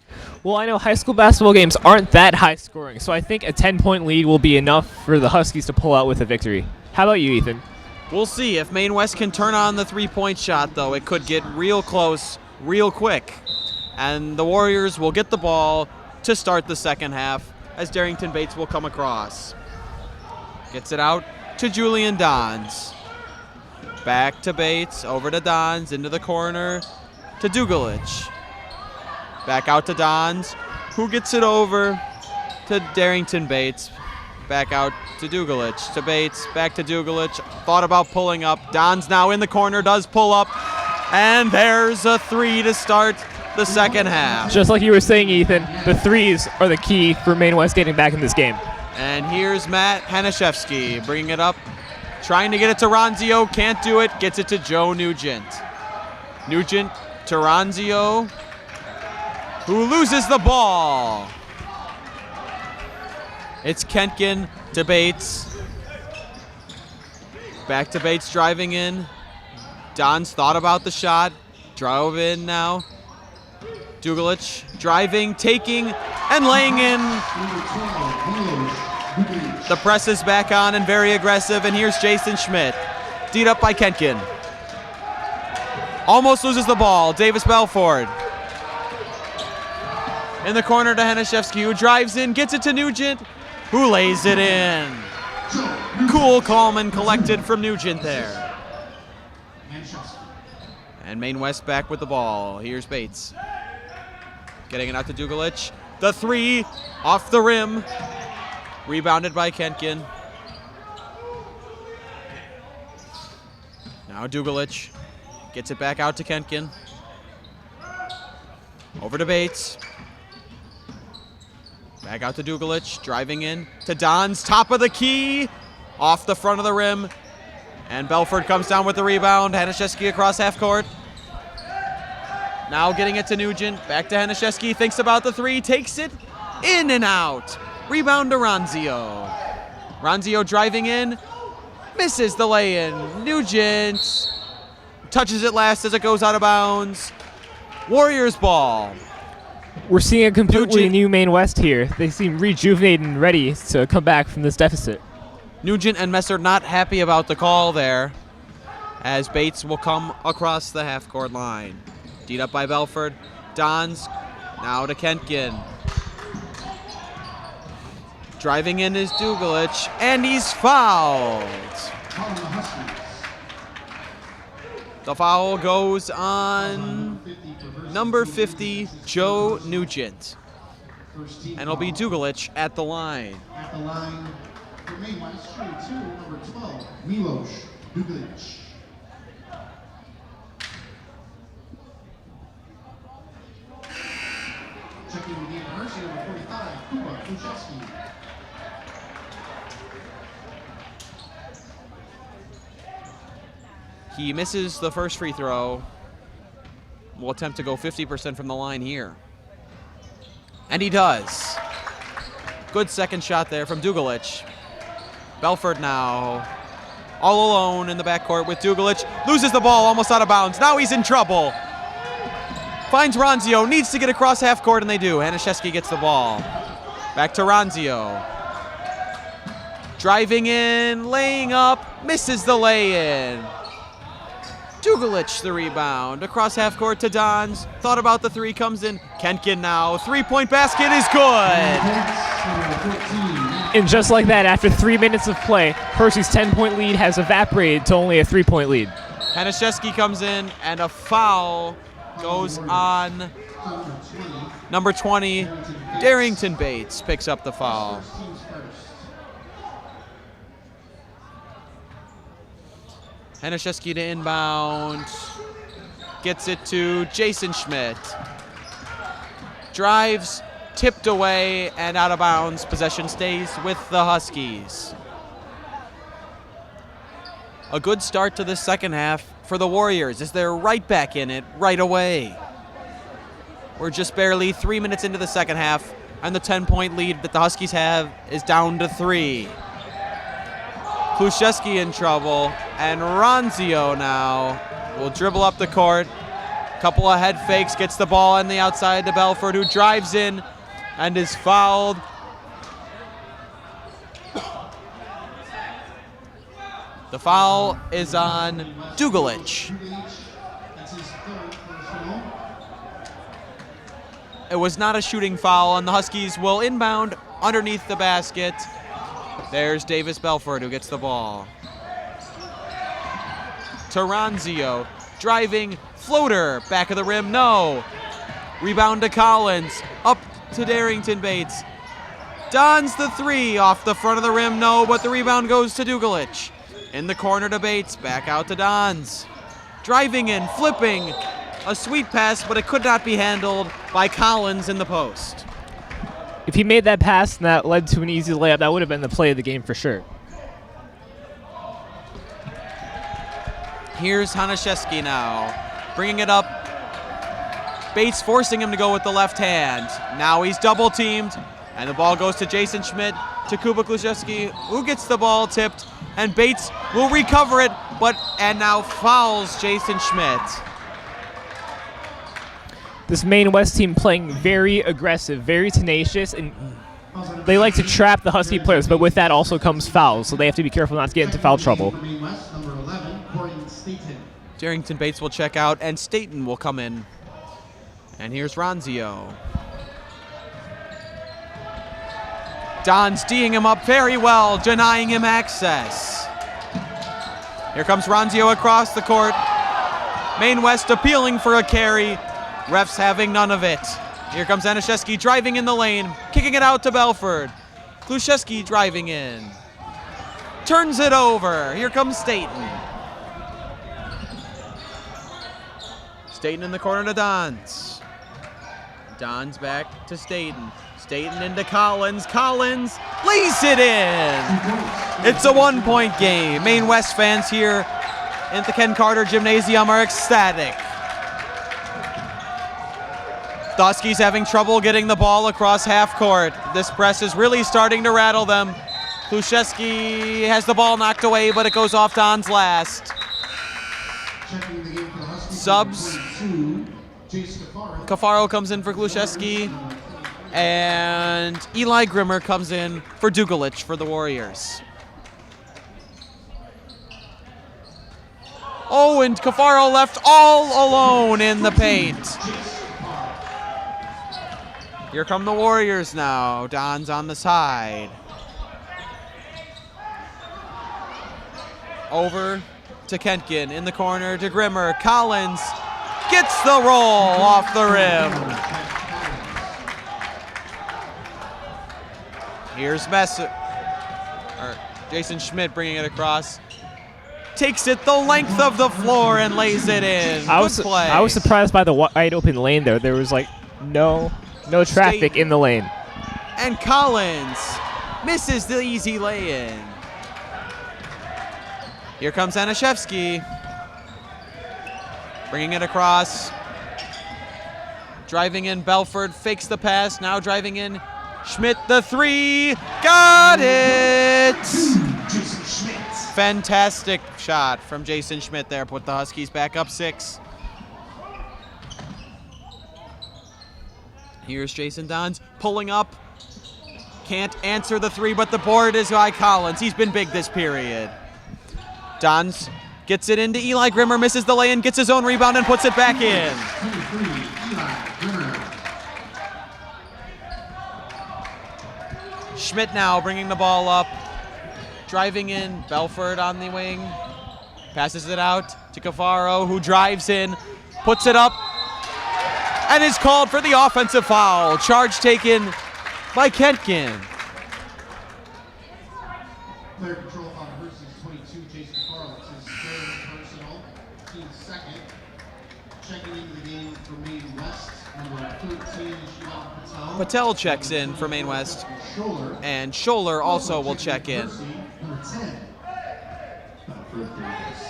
Well, I know high school basketball games aren't that high scoring, so I think a 10-point lead will be enough for the Huskies to pull out with a victory. How about you, Ethan? We'll see. If Maine West can turn on the three-point shot, though, it could get real close real quick. And the Warriors will get the ball to start the second half as Darrington Bates will come across. Gets it out to Julian Dons. Back to Bates, over to Dons, into the corner to Dugalich. Back out to Dons, who gets it over to Darrington Bates. Back out to Dugalich, to Bates, back to Dugalich. Thought about pulling up. Dons now in the corner, does pull up. And there's a three to start the second half. Just like you were saying, Ethan, the threes are the key for Maine West getting back in this game. And here's Matt Hanaszewski bringing it up. Trying to get it to Ronzio, can't do it. Gets it to Joe Nugent. Nugent to Ronzio, who loses the ball. It's Kentkin to Bates. Back to Bates driving in. Dons thought about the shot. Drove in now. Dugalich driving, taking, and laying in. The press is back on and very aggressive, and here's Jason Schmidt. D'd up by Kentkin. Almost loses the ball. Davis Belford. In the corner to Hanaszewski, who drives in, gets it to Nugent, who lays it in. Cool, calm, and collected from Nugent there. And Maine West back with the ball. Here's Bates. Getting it out to Dugalich. The three off the rim. Rebounded by Kentkin. Now Dugalich gets it back out to Kentkin. Over to Bates. Back out to Dugalich, driving in to Dons, top of the key, off the front of the rim. And Belford comes down with the rebound. Hanaszewski across half court. Now getting it to Nugent. Back to Hanaszewski, thinks about the three, takes it in and out. Rebound to Ronzio. Ronzio driving in, misses the lay-in. Nugent touches it last as it goes out of bounds. Warriors ball. We're seeing a completely new Maine West here. They seem rejuvenated and ready to come back from this deficit. Nugent and Messer not happy about the call there, as Bates will come across the half-court line. D'd up by Belford. Dons now to Kentkin. Driving in is Dugalich, and he's fouled. The foul goes on number 50, Joe Nugent. And it'll be Dugalich at the line. At the line for Maine West, shooting two, number 12, Milos Dugalich. Checking with the Hersey, number 45, Kuba Kushevsky. He misses the first free throw. Will attempt to go 50% from the line here. And he does. Good second shot there from Dugalich. Belford now all alone in the backcourt with Dugalich. Loses the ball, almost out of bounds. Now he's in trouble. Finds Ronzio, needs to get across half court, and they do. Hanaszewski gets the ball. Back to Ronzio. Driving in, laying up, misses the lay-in. Dugalich the rebound. Across half court to Dons. Thought about the three, comes in. Kentkin now. Three-point basket is good. And just like that, after 3 minutes of play, Hersey's 10-point lead has evaporated to only a 3-point lead. Hanaszewski comes in, and a foul goes on number 20. Darrington Bates picks up the foul. Hanaszewski to inbound. Gets it to Jason Schmidt. Drives, tipped away, and out of bounds. Possession stays with the Huskies. A good start to the second half for the Warriors as they're right back in it right away. We're just barely 3 minutes into the second half, and the 10-point lead that the Huskies have is down to 3. Kluszewski in trouble, and Ronzio now will dribble up the court Couple of head fakes, gets the ball on the outside to Belford, who drives in and is fouled. The foul is on Dugalich. That's his third personal. It was not a shooting foul, and the Huskies will inbound underneath the basket. There's Davis Belford, who gets the ball. Taranzio, driving, floater, back of the rim, no. Rebound to Collins, up to Darrington Bates. Dons the three, off the front of the rim, no, but the rebound goes to Dugalich. In the corner to Bates, back out to Dons. Driving in, flipping, a sweet pass, but it could not be handled by Collins in the post. If he made that pass and that led to an easy layup, that would have been the play of the game for sure. Here's Hanaszewski now, bringing it up. Bates forcing him to go with the left hand. Now he's double teamed, and the ball goes to Jason Schmidt, to Kuba Kluszewski, who gets the ball tipped, and Bates will recover it, and now fouls Jason Schmidt. This Maine West team playing very aggressive, very tenacious, and they like to trap the Husky players, but with that also comes fouls, so they have to be careful not to get into foul trouble. Number 11, Corian Staten. Darrington Bates will check out, and Staten will come in. And here's Ronzio. Don's D'ing him up very well, denying him access. Here comes Ronzio across the court. Maine West appealing for a carry. Refs having none of it. Here comes Hanaszewski driving in the lane, kicking it out to Belford. Kluszewski driving in. Turns it over. Here comes Staten. Staten in the corner to Dons. Dons back to Staten. Staten into Collins. Collins lays it in. It's a 1-point game. Maine West fans here at the Ken Carter Gymnasium are ecstatic. The Huskies having trouble getting the ball across half court. This press is really starting to rattle them. Kluszewski has the ball knocked away, but it goes off Don's last. Checking the game for the Huskies. Subs. 22, Jace Cafaro. Cafaro comes in for Kluszewski, and Eli Grimmer comes in for Dugalich for the Warriors. Oh, and Cafaro left all alone in the paint. Here come the Warriors now. Don's on the side. Over to Kentgen in the corner to Grimmer. Collins gets the roll off the rim. Here's Jason Schmidt bringing it across. Takes it the length of the floor and lays it in. I Good play. was surprised by the wide open lane there. There was like no traffic in the lane. And Collins misses the easy lay-in. Here comes Hanaszewski. Bringing it across. Driving in Belford, fakes the pass, now driving in. Schmidt the three, got it! Jason Schmidt. Fantastic shot from Jason Schmidt there, put the Huskies back up 6. Here's Jason Dons pulling up. Can't answer the three, but the board is by Collins. He's been big this period. Dons gets it into Eli Grimmer, misses the lay-in, gets his own rebound, and puts it back in. 23, Eli Grimmer. Schmidt now bringing the ball up. Driving in, Belford on the wing. Passes it out to Cafaro, who drives in, puts it up, and is called for the offensive foul. Charge taken by Kentgen. Player control on Hersey's 22, Jason Cafaro. It's his third personal, team's second. Checking into the game for Maine West, number 13, Shivam Patel. Patel checks in for Maine West, Scholler. and Scholler also will check in. Hersey, number 10. First Davis.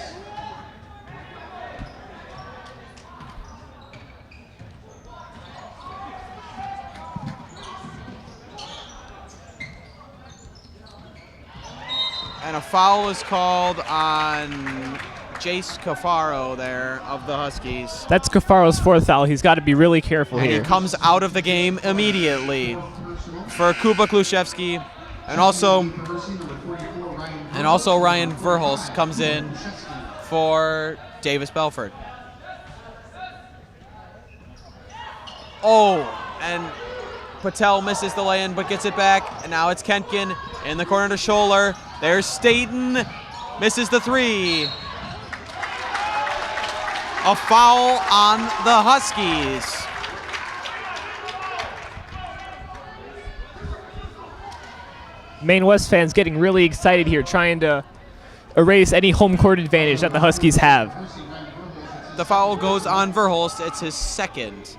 And a foul is called on Jace Cafaro there of the Huskies. That's Cafaro's fourth foul. He's got to be really careful And here. he comes out of the game immediately for Kuba Kluszewski. And also Ryan Verhulst comes in for Davis Belford. Oh, and Patel misses the lay-in but gets it back. And now it's Kentkin in the corner to Scholler. There's Staten, misses the three. A foul on the Huskies. Maine West fans getting really excited here, trying to erase any home court advantage that the Huskies have. The foul goes on Verhulst. It's his second.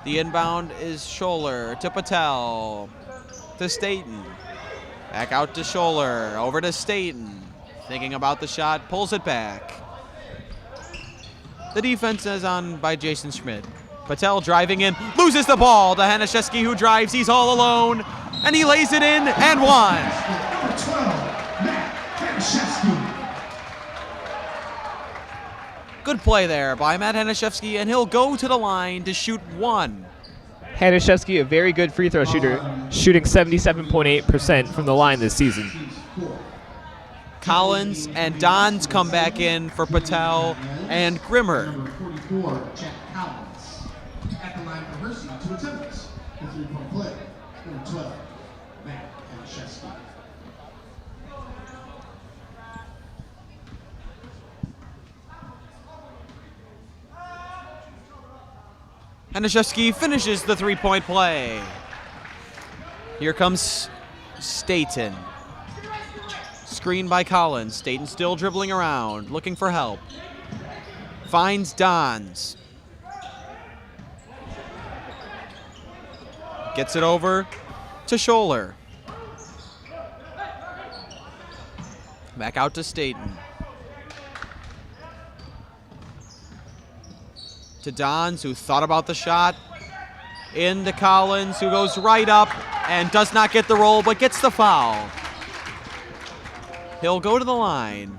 The inbound is Scholler to Patel to Staten. Back out to Scholler, over to Staten. Thinking about the shot, pulls it back. The defense is on by Jason Schmidt. Patel driving in, loses the ball to Hanaszewski, who drives. He's all alone, and he lays it in and one. Number 12, Matt Hanaszewski. Good play there by Matt Hanaszewski, and he'll go to the line to shoot one. Hanaszewski, a very good free throw shooter, shooting 77.8% from the line this season. Collins and Dons come back in for Patel and Grimmer. Number 44, Jack Collins. At the line for Hersey, 2 attempts. The 3-point play. Number 12, Matt Hanaszewski. Hanaszewski finishes the 3-point play. Here comes Staten. Screen by Collins. Staten still dribbling around, looking for help. Finds Dons. Gets it over to Scholler. Back out to Staten. To Dons, who thought about the shot. Into Collins, who goes right up and does not get the roll, but gets the foul. He'll go to the line.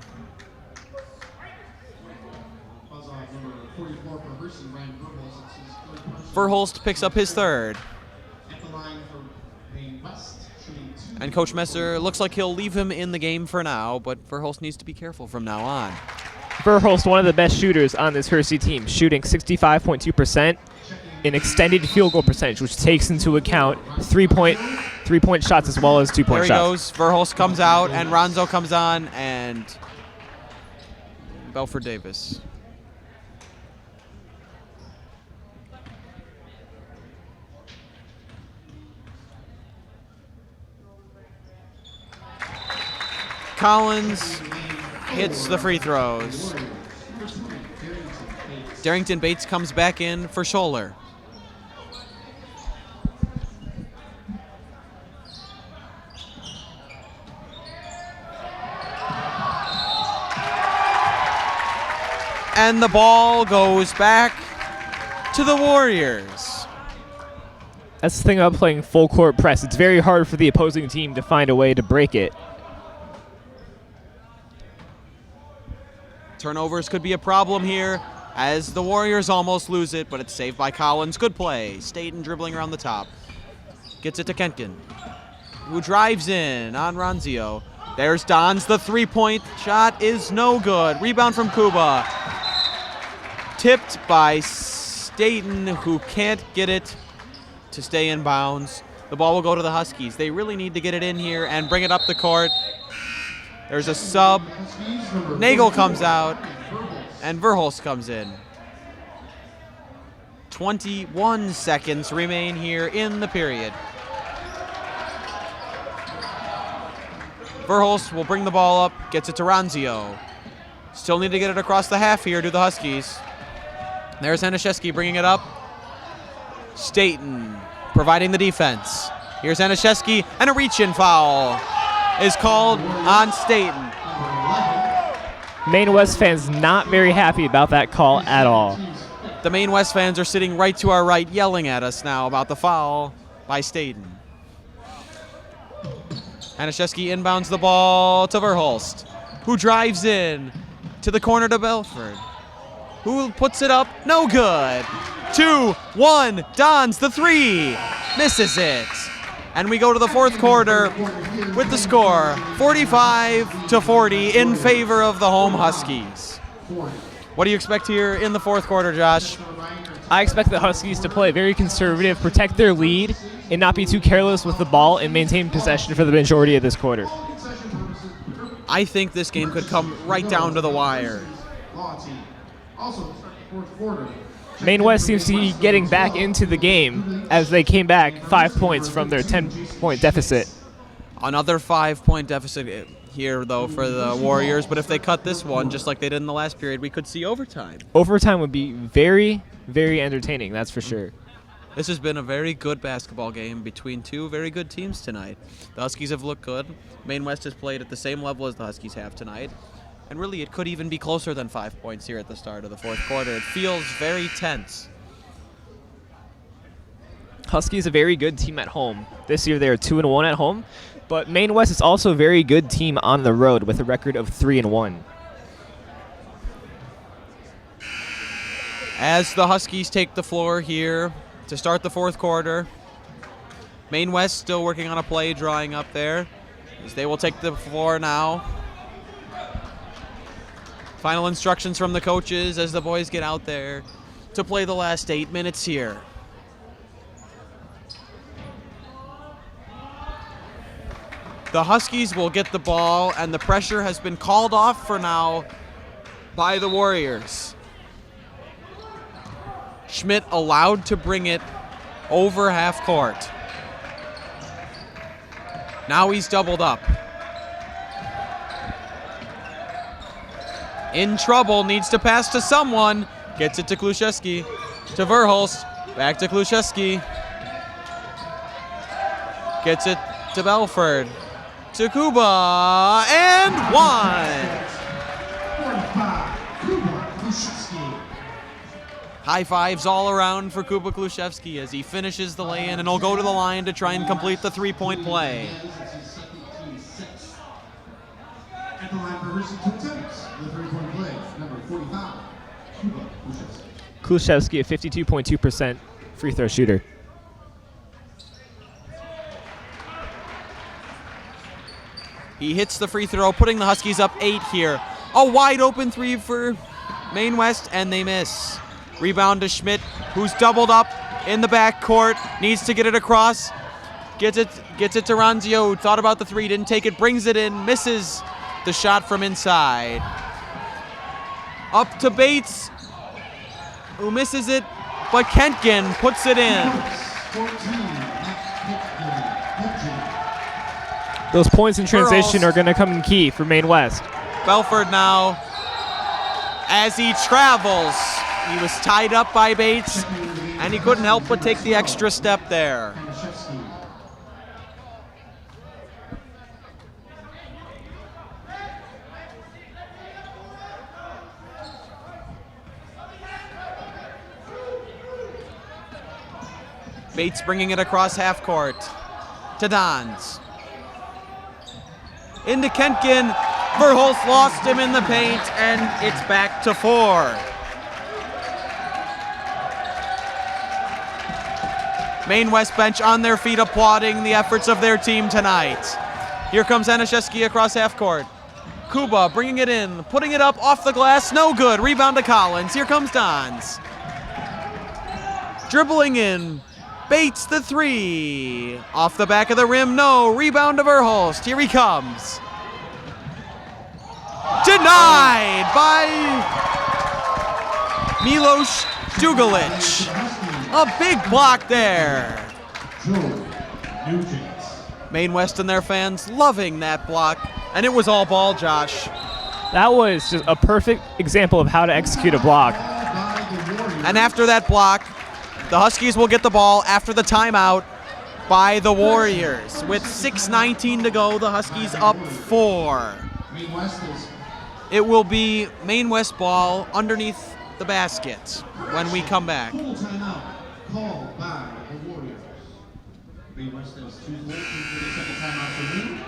Verhulst picks up his third. And Coach Messer looks like he'll leave him in the game for now, but Verhulst needs to be careful from now on. Verhulst, one of the best shooters on this Hersey team, shooting 65.2% in extended field goal percentage, which takes into account three-point shots as well as 2-point There he shots. goes. Verhulst comes out, and Ronzo comes on, and Belford Davis. Collins hits the free throws. Darrington Bates comes back in for Scholler. And the ball goes back to the Warriors. That's the thing about playing full court press. It's very hard for the opposing team to find a way to break it. Turnovers could be a problem here as the Warriors almost lose it, but it's saved by Collins. Good play. Staten dribbling around the top. Gets it to Kentkin, who drives in on Ronzio. There's Dons. The 3-point shot is no good. Rebound from Kuba. Tipped by Staten, who can't get it to stay in bounds. The ball will go to the Huskies. They really need to get it in here and bring it up the court. There's a sub. Nagel comes out, and Verhulst comes in. 21 seconds remain here in the period. Verhulst will bring the ball up, gets it to Ronzio. Still need to get it across the half here to the Huskies. There's Hanaszewski bringing it up. Staten providing the defense. Here's Hanaszewski, and a reach-in foul is called on Staten. Maine West fans not very happy about that call at all. The Maine West fans are sitting right to our right yelling at us now about the foul by Staten. Hanaszewski inbounds the ball to Verhulst, who drives in, to the corner to Belford. Who puts it up? No good. 2-1. Dons the three. Misses it. And we go to the fourth quarter with the score 45-40 in favor of the home Huskies. What do you expect here in the fourth quarter, Josh? I expect the Huskies to play very conservative, protect their lead, and not be too careless with the ball and maintain possession for the majority of this quarter. I think this game could come right down to the wire. Maine West seems to be getting back into the game as they came back 5 points from their 10-point deficit. Another 5-point deficit here, though, for the Warriors. But if they cut this one, just like they did in the last period, we could see overtime. Overtime would be very, very entertaining, that's for sure. This has been a very good basketball game between two very good teams tonight. The Huskies have looked good. Maine West has played at the same level as the Huskies have tonight. And really, it could even be closer than 5 points here at the start of the fourth quarter. It feels very tense. Huskies a very good team at home. This year they are 2-1 at home, but Maine West is also a very good team on the road with a record of 3-1. As the Huskies take the floor here to start the fourth quarter, Maine West still working on a play, drawing up there. As they will take the floor now. Final instructions from the coaches as the boys get out there to play the last 8 minutes here. The Huskies will get the ball, and the pressure has been called off for now by the Warriors. Schmidt allowed to bring it over half court. Now he's doubled up. In trouble, needs to pass to someone. Gets it to Kluszewski. To Verhulst. Back to Kluszewski. Gets it to Belford. To Kuba. And one. 45, Kuba Kluszewski. High fives all around for Kuba Kluszewski as he finishes the lay-in, and he'll go to the line to try and complete the three-point play. At the line for Hersey to attempt the three-point play, number 45, Kuba Kluszewski. Kluszewski, a 52.2% free throw shooter. He hits the free throw, putting the Huskies up 8 here. A wide open three for Maine West, and they miss. Rebound to Schmidt, who's doubled up in the backcourt. Needs to get it across. Gets it to Ranzio. Thought about the three, didn't take it. Brings it in, misses the shot from inside. Up to Bates, who misses it, but Kentgen puts it in. 14, Those points in transition are going to come in key for Maine West. Belford now, as he travels. He was tied up by Bates, and he couldn't help but take the extra step there. Bates bringing it across half court to Dons. Into Kentgen. Verhulst lost him in the paint, and it's back to 4. Maine West bench on their feet applauding the efforts of their team tonight. Here comes Anashevsky across half court. Kuba bringing it in, putting it up off the glass, no good. Rebound to Collins. Here comes Dons. Dribbling in. Bates the three. Off the back of the rim, no. Rebound to Verhulst. Here he comes. Denied by Milos Dugalic. A big block there. Maine West and their fans loving that block. And it was all ball, Josh. That was just a perfect example of how to execute a block. And after that block, the Huskies will get the ball after the timeout by the Warriors. With 6:19 to go, the Huskies up 4. It will be Maine West ball underneath the basket when we come back. Full timeout called by the Warriors. Maine West has 2 full, 2 timeout for Maine.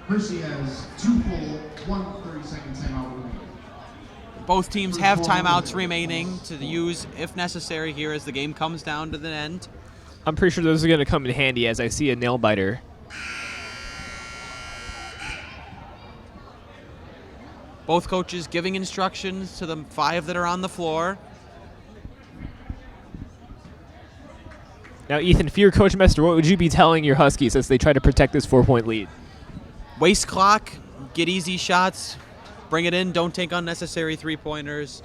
Hersey has 2 full, 1 30-second timeout remaining. Both teams have timeouts remaining to use if necessary here as the game comes down to the end. I'm pretty sure those are going to come in handy as I see a nail biter. Both coaches giving instructions to the 5 that are on the floor. Now, Ethan, if you're Coach Mester, what would you be telling your Huskies as they try to protect this 4-point lead? Waste clock, get easy shots, bring it in, don't take unnecessary three-pointers,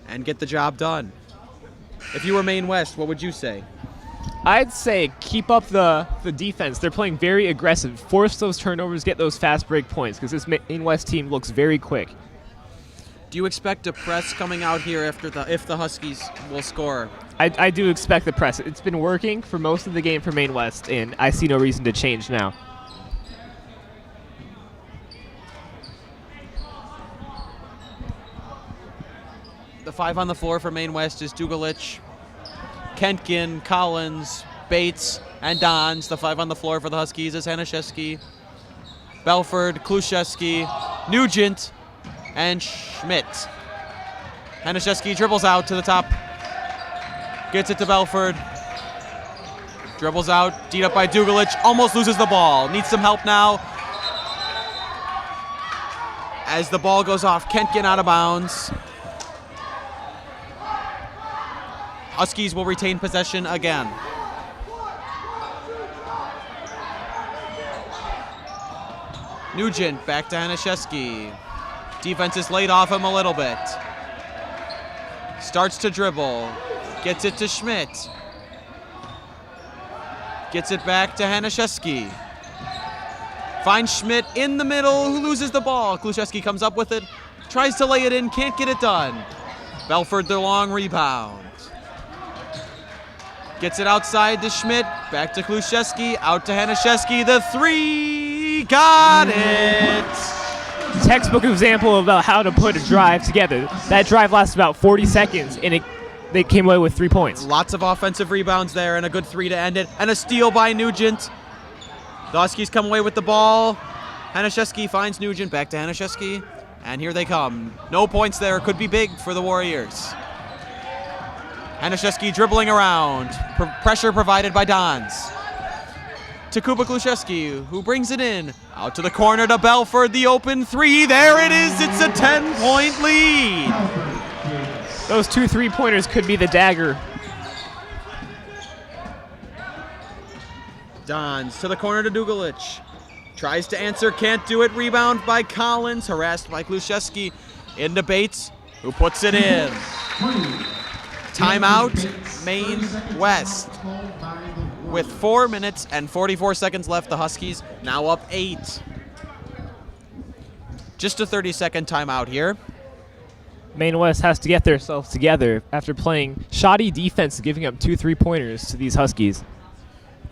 and get the job done. If you were Maine West, what would you say? I'd say keep up the defense. They're playing very aggressive. Force those turnovers, get those fast break points, because this Maine West team looks very quick. Do you expect a press coming out here if the Huskies will score? I do expect the press. It's been working for most of the game for Maine West, and I see no reason to change now. The 5 on the floor for Maine West is Dugalich, Kentkin, Collins, Bates, and Dons. The 5 on the floor for the Huskies is Hanaszewski, Belford, Kluszewski, Nugent, and Schmidt. Hanaszewski dribbles out to the top, gets it to Belford, dribbles out, D'd up by Dugalich, almost loses the ball, needs some help now. As the ball goes off, Kentkin out of bounds. Huskies will retain possession again. Nugent back to Hanaszewski. Defense is laid off him a little bit. Starts to dribble. Gets it to Schmidt. Gets it back to Hanaszewski. Finds Schmidt in the middle, who loses the ball. Kluszewski comes up with it. Tries to lay it in, can't get it done. Belford the long rebound. Gets it outside to Schmidt, back to Kluszewski, out to Hanaszewski, the 3, got it! Textbook example about how to put a drive together. That drive lasted about 40 seconds, and they came away with 3 points. Lots of offensive rebounds there, and a good 3 to end it, and a steal by Nugent. The Huskies come away with the ball. Hanaszewski finds Nugent, back to Hanaszewski, and here they come. No points there, could be big for the Warriors. Hanaszewski dribbling around. Pressure provided by Dons. To Kuba Kluszewski, who brings it in. Out to the corner to Belford, the open 3. There it is. It's a 10-point lead. Those 2 3-pointers could be the dagger. Dons to the corner to Dugalich. Tries to answer, can't do it. Rebound by Collins, harassed by Kluszewski. Into Bates, who puts it in. Timeout, Maine West. With 4 minutes and 44 seconds left, the Huskies now up 8. Just a 30-second timeout here. Maine West has to get themselves together after playing shoddy defense, giving up 2 3-pointers to these Huskies.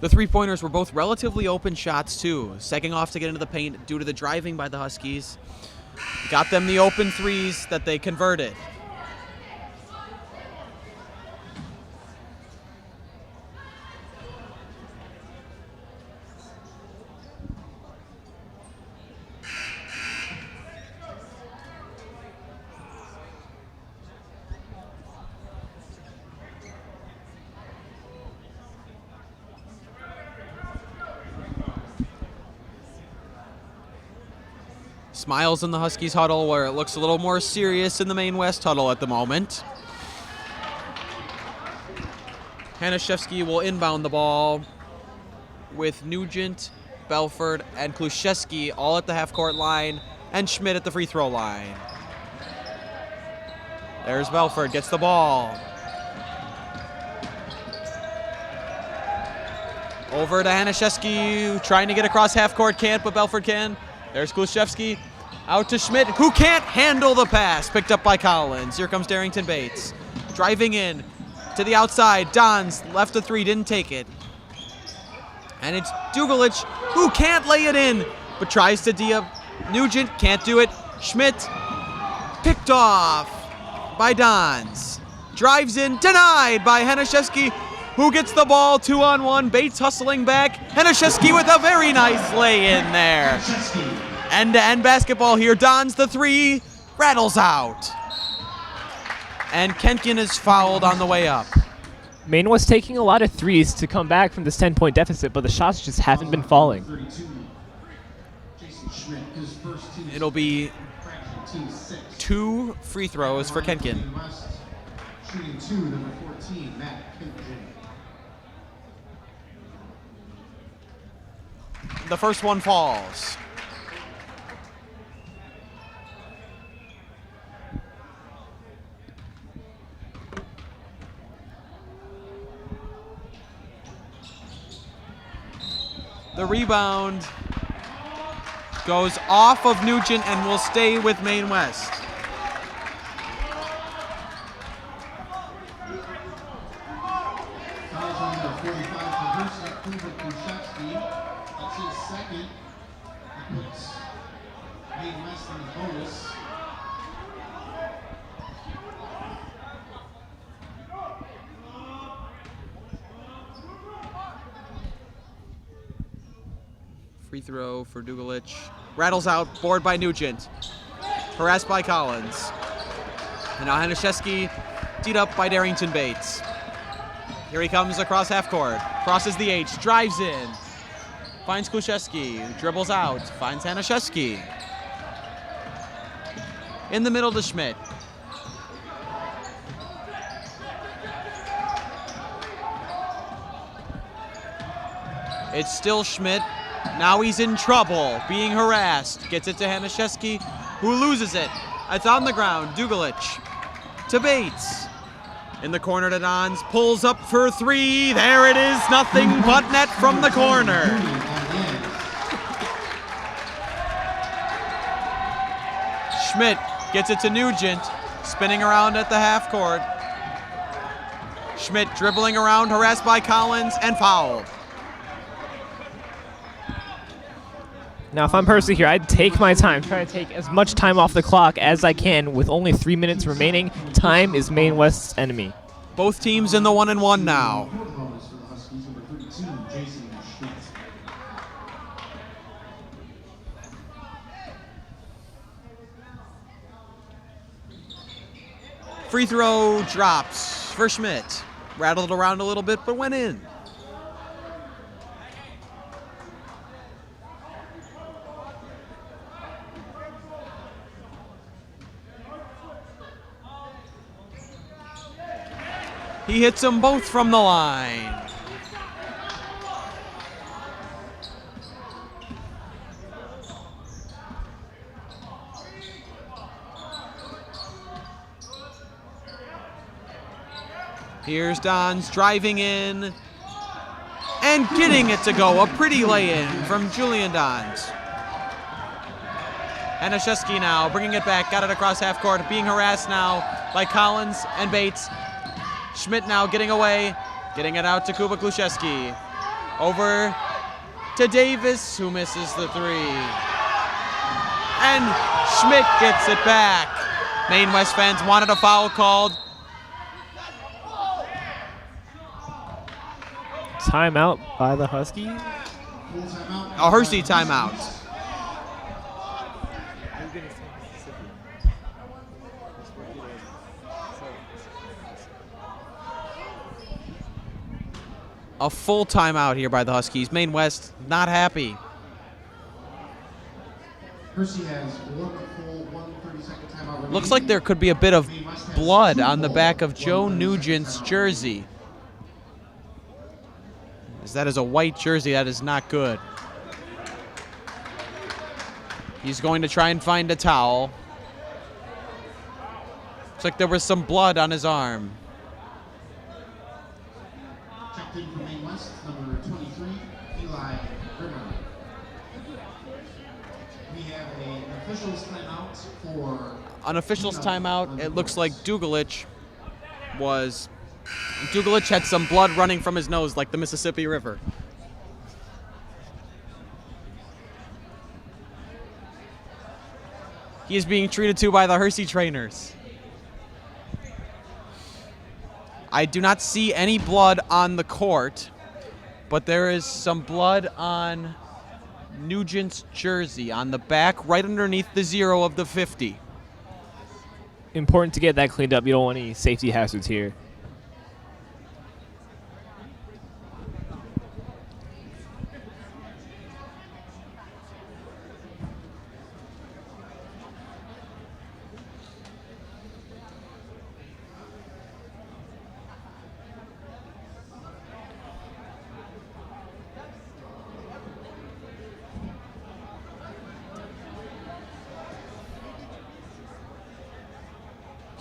The 3-pointers were both relatively open shots, too. Second off to get into the paint due to the driving by the Huskies. Got them the open 3s that they converted. Smiles in the Huskies huddle, where it looks a little more serious in the Maine West huddle at the moment. Hanaszewski will inbound the ball with Nugent, Belford, and Kluszewski all at the half-court line, and Schmidt at the free throw line. There's Belford, gets the ball. Over to Hanaszewski, trying to get across half-court, can't, but Belford can. There's Kluszewski, out to Schmidt, who can't handle the pass, picked up by Collins. Here comes Darrington Bates, driving in to the outside. Dons left a 3, didn't take it. And it's Dugalich, who can't lay it in, but tries to D up. Nugent can't do it. Schmidt, picked off by Dons. Drives in, denied by Hanaszewski, who gets the ball 2-on-1. Bates hustling back. Hanaszewski with a very nice lay in there. End-to-end basketball here. Dons the 3, rattles out. And Kentkin is fouled on the way up. Maine was taking a lot of threes to come back from this 10-point deficit, but the shots just haven't been falling. 32. Jason Schmidt, his first team. It'll be Team 6. 2 free throws for Kentkin. Maine West, shooting 2, number 14, Matt Kentkin. The first one falls. The rebound goes off of Nugent and will stay with Maine West. Fouls on number 45 for Hersey, Kushevsky. That's his second. That puts Maine West in the bonus. Free throw for Dugalich. Rattles out, board by Nugent. Harassed by Collins. And now Hanaszewski teed up by Darrington Bates. Here he comes across half court. Crosses the H, drives in. Finds Kluszewski, dribbles out, finds Hanaszewski. In the middle to Schmidt. It's still Schmidt. Now he's in trouble, being harassed. Gets it to Hanaszewski, who loses it. It's on the ground. Dugalich to Bates. In the corner to Dons, pulls up for 3. There it is, nothing but net from the corner. Schmidt gets it to Nugent, spinning around at the half court. Schmidt dribbling around, harassed by Collins, and fouled. Now, if I'm Hersey here, I'd take my time, try to take as much time off the clock as I can with only 3 minutes remaining. Time is Maine West's enemy. Both teams in the 1-and-1 now. Bonus for the Huskies, number 32, Jason Schmidt. Free throw drops for Schmidt. Rattled around a little bit, but went in. He hits them both from the line. Here's Dons driving in and getting it to go. A pretty lay-in from Julian Dons. Hanaszewski now bringing it back, got it across half court, being harassed now by Collins and Bates. Schmidt now getting away, getting it out to Kuba Kluszewski. Over to Davis, who misses the 3. And Schmidt gets it back. Maine West fans wanted a foul called. Timeout by the Huskies. A Hersey timeout. A full timeout here by the Huskies. Maine West not happy. Hersey has one full 130-second timeout remaining. Looks like there could be a bit of blood on the back of Joe Nugent's jersey. As that is a white jersey, that is not good. He's going to try and find a towel. Looks like there was some blood on his arm. Checked in from Maine West, number 23, Eli Rimmer. We have an official's timeout for... An official's timeout. It looks like Dugalich had some blood running from his nose like the Mississippi River. He is being treated to by the Hersey trainers. I do not see any blood on the court, but there is some blood on Nugent's jersey on the back, right underneath the 0 of the 50. important to get that cleaned up. You don't want any safety hazards here.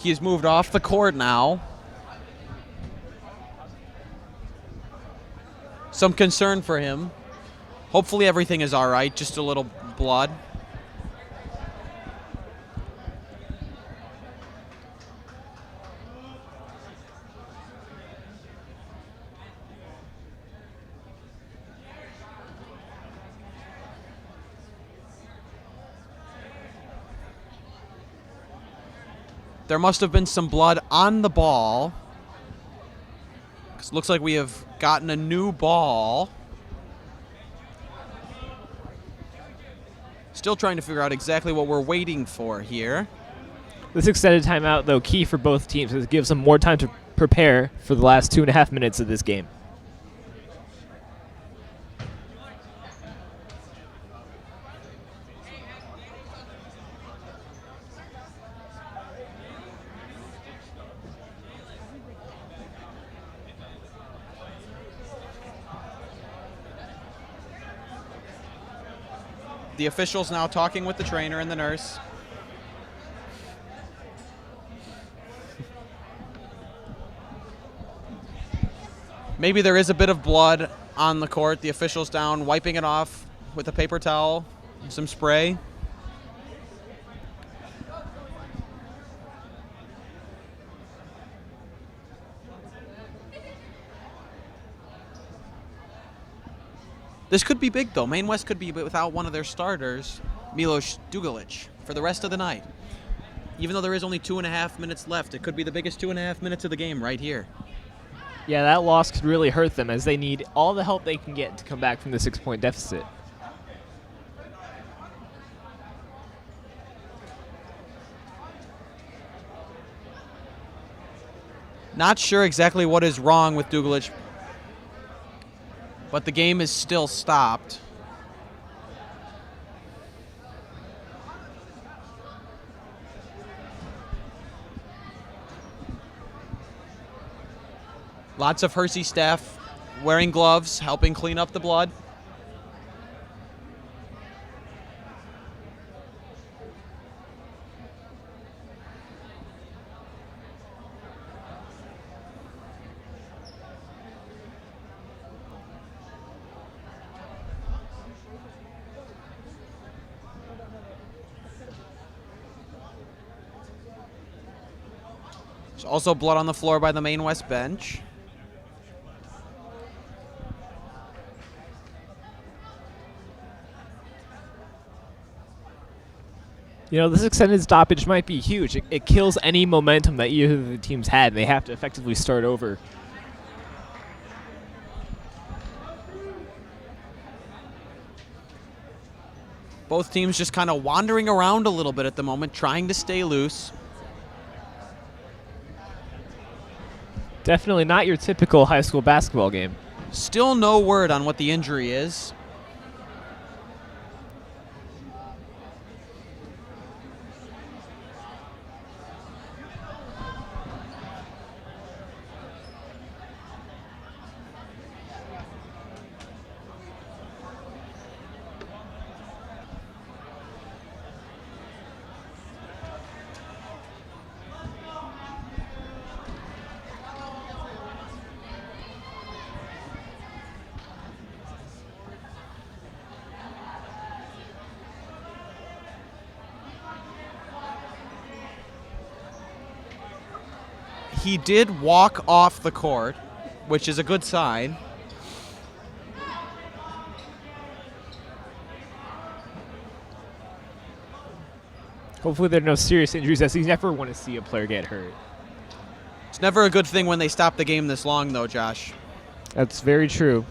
He's moved off the court now. Some concern for him. Hopefully everything is all right. Just a little blood. There must have been some blood on the ball. 'Cause it looks like we have gotten a new ball. Still trying to figure out exactly what we're waiting for here. This extended timeout, though, key for both teams. It gives them more time to prepare for the last 2.5 minutes of this game. The official's now talking with the trainer and the nurse. Maybe there is a bit of blood on the court. The official's down, wiping it off with a paper towel, some spray. This could be big, though. Maine West could be without one of their starters, Milos Dugalic, for the rest of the night. Even though there is only 2.5 minutes left, it could be the biggest 2.5 minutes of the game right here. Yeah, that loss could really hurt them as they need all the help they can get to come back from the 6-point deficit. Not sure exactly what is wrong with Dugalic, but the game is still stopped. Lots of Hersey staff wearing gloves, helping clean up the blood. There's also blood on the floor by the Maine West bench. You know, this extended stoppage might be huge. It kills any momentum that either of the teams had, and they have to effectively start over. Both teams just kind of wandering around a little bit at the moment, trying to stay loose. Definitely not your typical high school basketball game. Still no word on what the injury is. He did walk off the court, which is a good sign. Hopefully there are no serious injuries, as you never want to see a player get hurt. It's never a good thing when they stop the game this long, though, Josh. That's very true.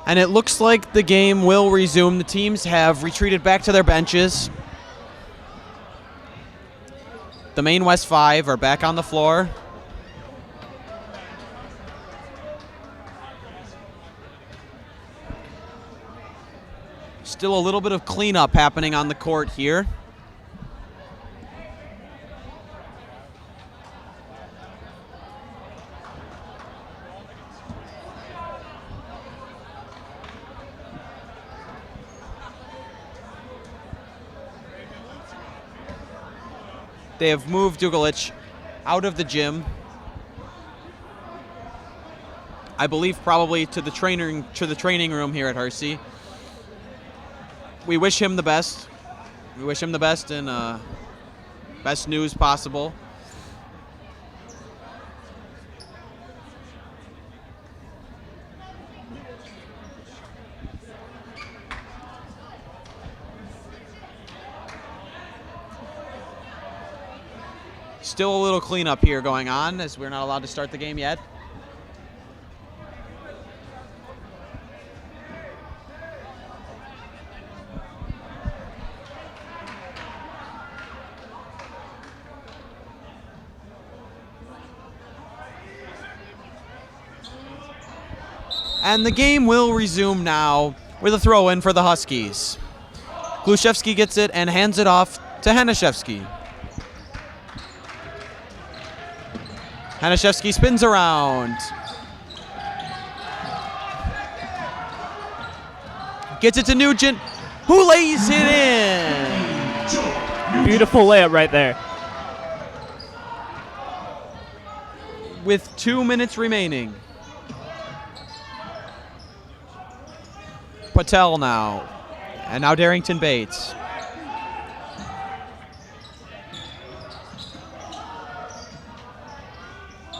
And it looks like the game will resume. The teams have retreated back to their benches. The Maine West 5 are back on the floor. Still a little bit of cleanup happening on the court here. They have moved Dugalich out of the gym. I believe probably to the training room here at Hersey. We wish him the best. We wish him the best and best news possible. Still a little cleanup here going on as we're not allowed to start the game yet. And the game will resume now with a throw-in for the Huskies. Gluszewski gets it and hands it off to Hanaszewski. Hanaszewski spins around. Gets it to Nugent, who lays it in. Beautiful layup right there. With 2 minutes remaining. Patel now. And now Darrington Bates.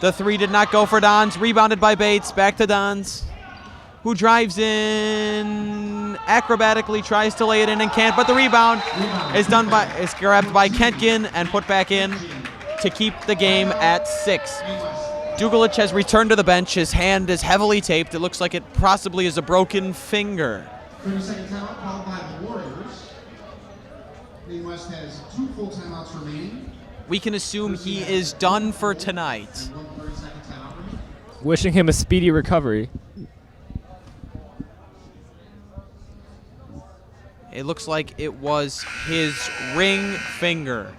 The three did not go for Dons. Rebounded by Bates. Back to Dons, who drives in, acrobatically tries to lay it in and can't. But the rebound is grabbed by Kentgen and put back in to keep the game at 6. Dugalich has returned to the bench. His hand is heavily taped. It looks like it possibly is a broken finger. 30-second timeout called by the Warriors. Maine West has 2 full timeouts remaining. We can assume he is done for tonight. And 1 30-second timeout remaining. Wishing him a speedy recovery. It looks like it was his ring finger.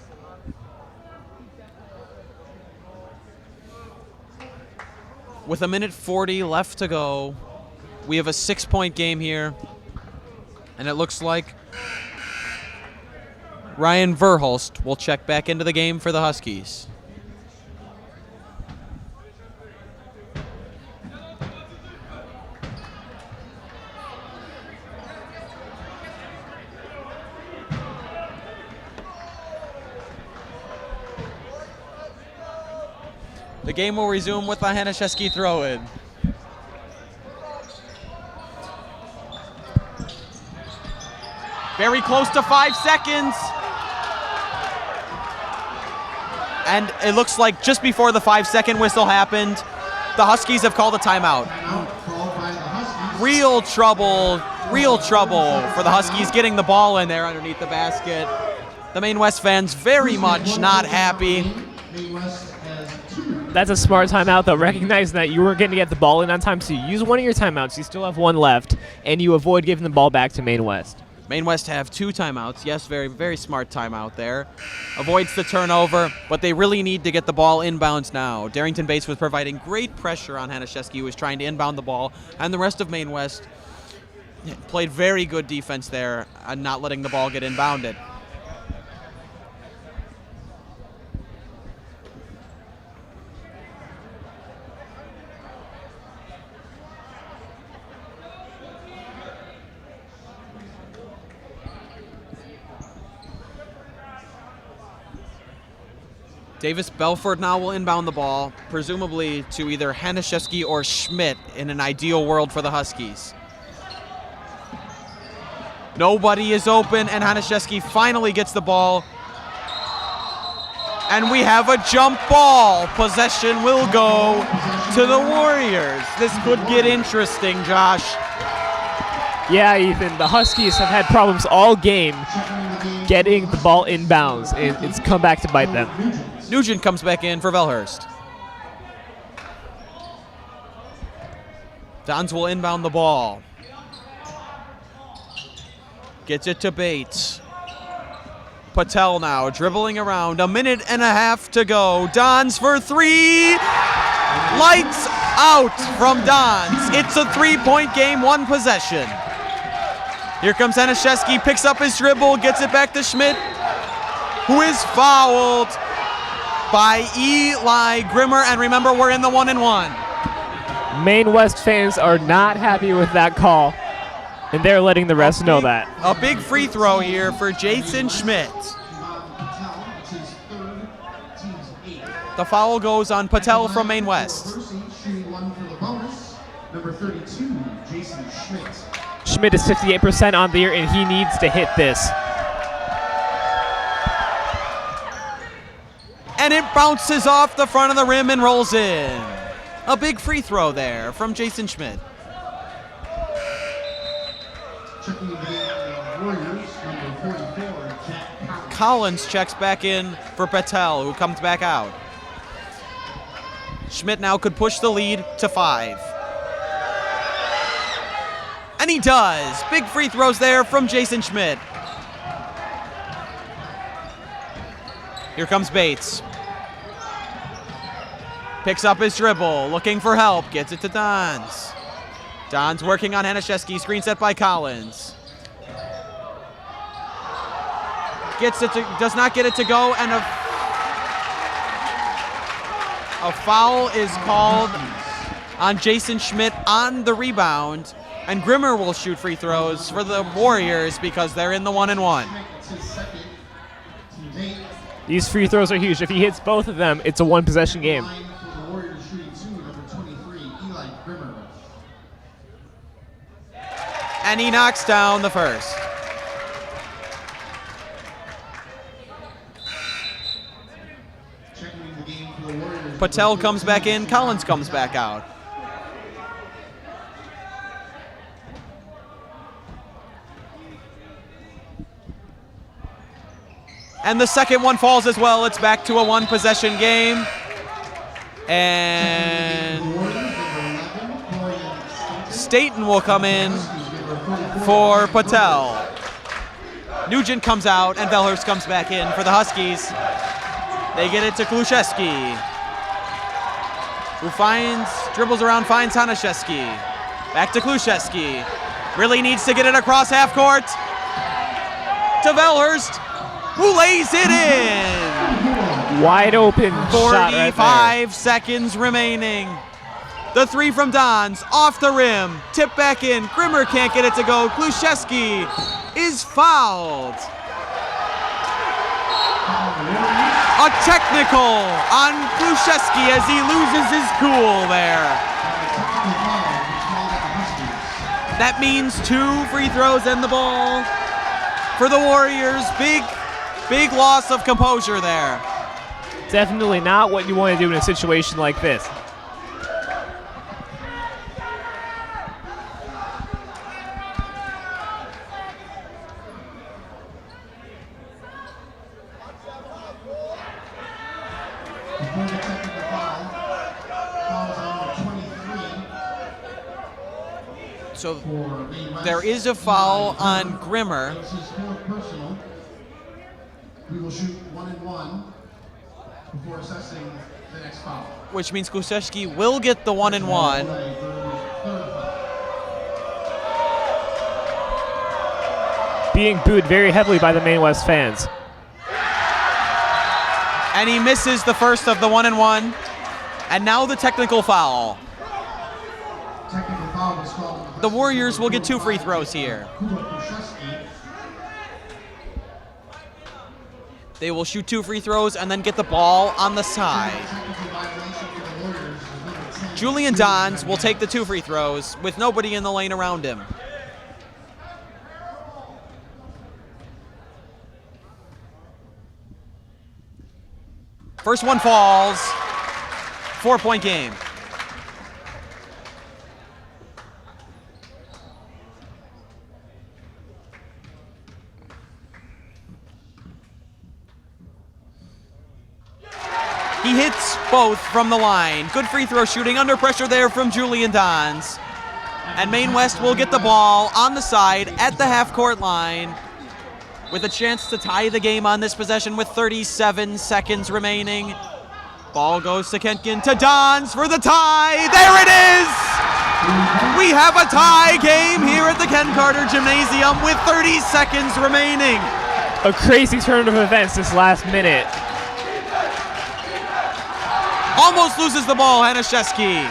With 1:40 left to go, we have a 6-point game here. And it looks like Ryan Verhulst will check back into the game for the Huskies. The game will resume with a Hanaszewski throw-in. Very close to 5 seconds. And it looks like just before the 5-second whistle happened, the Huskies have called a timeout. Timeout called by the Huskies. Real trouble for the Huskies getting the ball in there underneath the basket. The Maine West fans very much not happy. Maine West has 2. That's a smart timeout, though, recognizing that you weren't going to get the ball in on time, so you use one of your timeouts. You still have 1 left, and you avoid giving the ball back to Maine West. Maine West have 2 timeouts. Yes, very, very smart timeout there. Avoids the turnover, but they really need to get the ball inbounds now. Darrington Bates was providing great pressure on Hanaszewski, who was trying to inbound the ball, and the rest of Maine West played very good defense there and not letting the ball get inbounded. Davis Belford now will inbound the ball, presumably to either Hanaszewski or Schmidt in an ideal world for the Huskies. Nobody is open, and Hanaszewski finally gets the ball. And we have a jump ball. Possession will go to the Warriors. This could get interesting, Josh. Yeah, Ethan, the Huskies have had problems all game getting the ball inbounds, and it's come back to bite them. Nugent comes back in for Velhurst. Dons will inbound the ball. Gets it to Bates. Patel now dribbling around. 1.5 minutes to go. Dons for three. Lights out from Dons. It's a 3-point game, 1 possession. Here comes Hanaszewski, picks up his dribble, gets it back to Schmidt, who is fouled by Eli Grimmer. And remember, we're in the 1-and-1. Maine West fans are not happy with that call, and they're letting the rest know that. A big free throw here for Jason Schmidt. The foul goes on Patel from Maine West. Hersey shooting 1 for the bonus. Number 32, Jason Schmidt. Schmidt is 58% on the year, and he needs to hit this. And it bounces off the front of the rim and rolls in. A big free throw there from Jason Schmidt. Checking in the Warriors, number 44, Jack Collins checks back in for Patel, who comes back out. Schmidt now could push the lead to 5. And he does. Big free throws there from Jason Schmidt. Here comes Bates. Picks up his dribble, looking for help, gets it to Dons. Dons working on Hanaszewski, screen set by Collins. Gets it to, does not get it to go, and a foul is called on Jason Schmidt on the rebound, and Grimmer will shoot free throws for the Warriors because they're in the 1-and-1. These free throws are huge. If he hits both of them, it's a 1-possession game. the Warriors shooting 2, number 23, Eli Grimmer. And he knocks down the first. Checking in the game for the Warriors. Patel comes back in, Collins comes back out. And the second one falls as well. It's back to a 1-possession game. And Staten will come in for Patel. Nugent comes out and Velhurst comes back in for the Huskies. They get it to Kluszewski, who dribbles around, finds Hanaszewski. Back to Kluszewski. Really needs to get it across half court to Velhurst, who lays it in. Wide open shot right there. 45 seconds remaining. The three from Dons, off the rim, tip back in. Grimmer can't get it to go. Kluszewski is fouled. A technical on Kluszewski as he loses his cool there. That means 2 free throws and the ball for the Warriors. Big loss of composure there. Definitely not what you want to do in a situation like this. Before the technical foul, fouls on number 23 So for Maine West. there is a foul on Grimmer. It's his 4th personal. We will shoot 1-and-1 before assessing the next foul. Which means Kluszewski will get the 1-and-1. Third foul. Being booed very heavily by the Maine West fans. And he misses the first of the 1-and-1. And now the technical foul. Technical foul was called on The Warriors will get 2 free throws here. Kluszewski. They will shoot 2 free throws and then get the ball on the side. Technical violation for the Warriors is number 10. Julian Dons will take the 2 free throws with nobody in the lane around him. First one falls. 4-point game. He hits both from the line. Good free throw shooting under pressure there from Julian Dons. And Maine West will get the ball on the side at the half-court line with a chance to tie the game on this possession with 37 seconds remaining. Ball goes to Kentgen, to Dons for the tie. There it is! We have a tie game here at the Ken Carter Gymnasium with 30 seconds remaining. A crazy turn of events this last minute. Almost loses the ball, Hanaszewski.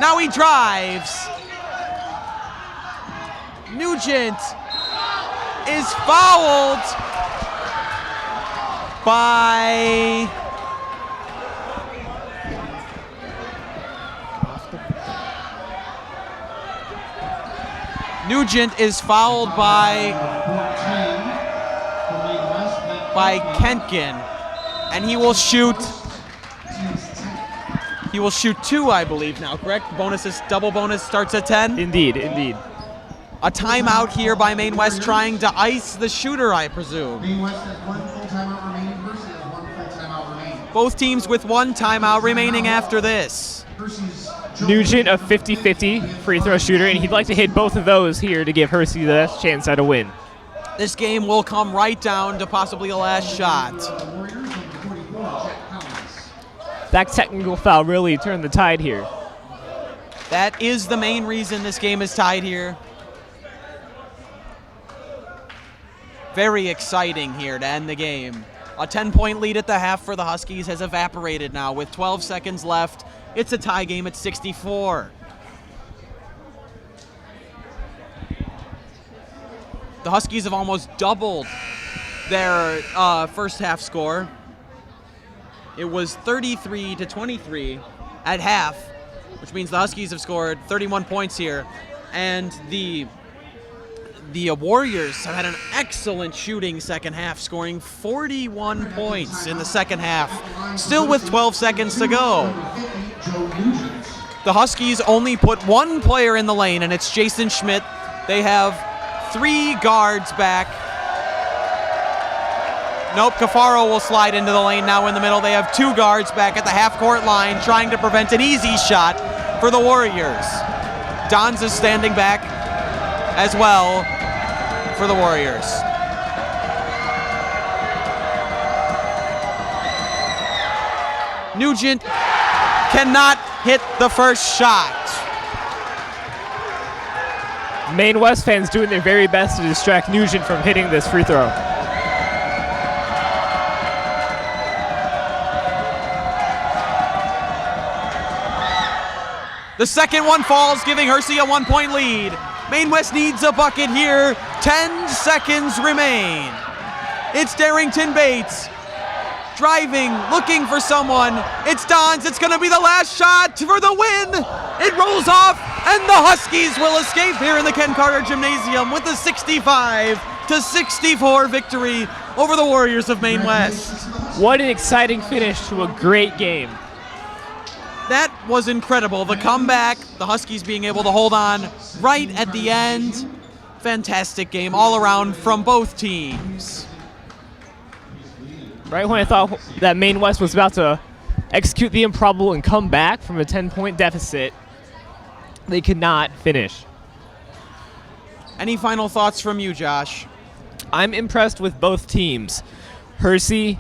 Now he drives. Nugent is fouled by Kentgen, and he will shoot. He will shoot 2, I believe now, correct? Double bonus starts at 10? Indeed. A timeout here by Maine West trying to ice the shooter, I presume. Maine West has 1 full timeout remaining. Hersey has 1 full timeout remaining. Both teams with 1 timeout remaining after this. Hersey's Nugent, a 50-50 free throw shooter, and he'd like to hit both of those here to give Hersey the best chance at a win. This game will come right down to possibly the last shot. Warriors number 44, Jack Collins. That technical foul really turned the tide here. That is the main reason this game is tied here. Very exciting here to end the game. A 10-point lead at the half for the Huskies has evaporated now with 12 seconds left. It's a tie game at 64. The Huskies have almost doubled their first half score. It was 33-23 at half, which means the Huskies have scored 31 points here. And the Warriors have had an excellent shooting second half, scoring 41 points in the second half, still with 12 seconds to go. The Huskies only put 1 player in the lane, and it's Jason Schmidt. They have 3 guards back. Nope, Cafaro will slide into the lane now in the middle. They have 2 guards back at the half-court line trying to prevent an easy shot for the Warriors. Dons is standing back as well for the Warriors. Nugent cannot hit the first shot. Maine West fans doing their very best to distract Nugent from hitting this free throw. The second one falls, giving Hersey a 1-point lead. Maine West needs a bucket here. 10 seconds remain. It's Darrington Bates driving, looking for someone. It's Dons. It's going to be the last shot for the win. It rolls off, and the Huskies will escape here in the Ken Carter Gymnasium with a 65-64 victory over the Warriors of Maine West. What an exciting finish to a great game. That was incredible. The comeback, the Huskies being able to hold on right at the end. Fantastic game all around from both teams. Right when I thought that Maine West was about to execute the improbable and come back from a 10-point deficit, they could not finish. Any final thoughts from you, Josh? I'm impressed with both teams. Hersey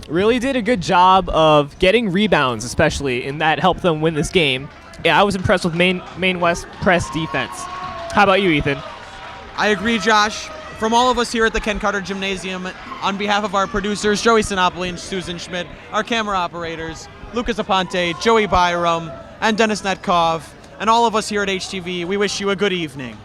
really did a good job of getting rebounds, especially, and that helped them win this game. Yeah, I was impressed with Maine West press defense. How about you, Ethan? I agree, Josh. From all of us here at the Ken Carter Gymnasium, on behalf of our producers, Joey Sinopoli and Susan Schmidt, our camera operators, Lucas Aponte, Joey Byram, and Dennis Netkov, and all of us here at HTV, we wish you a good evening.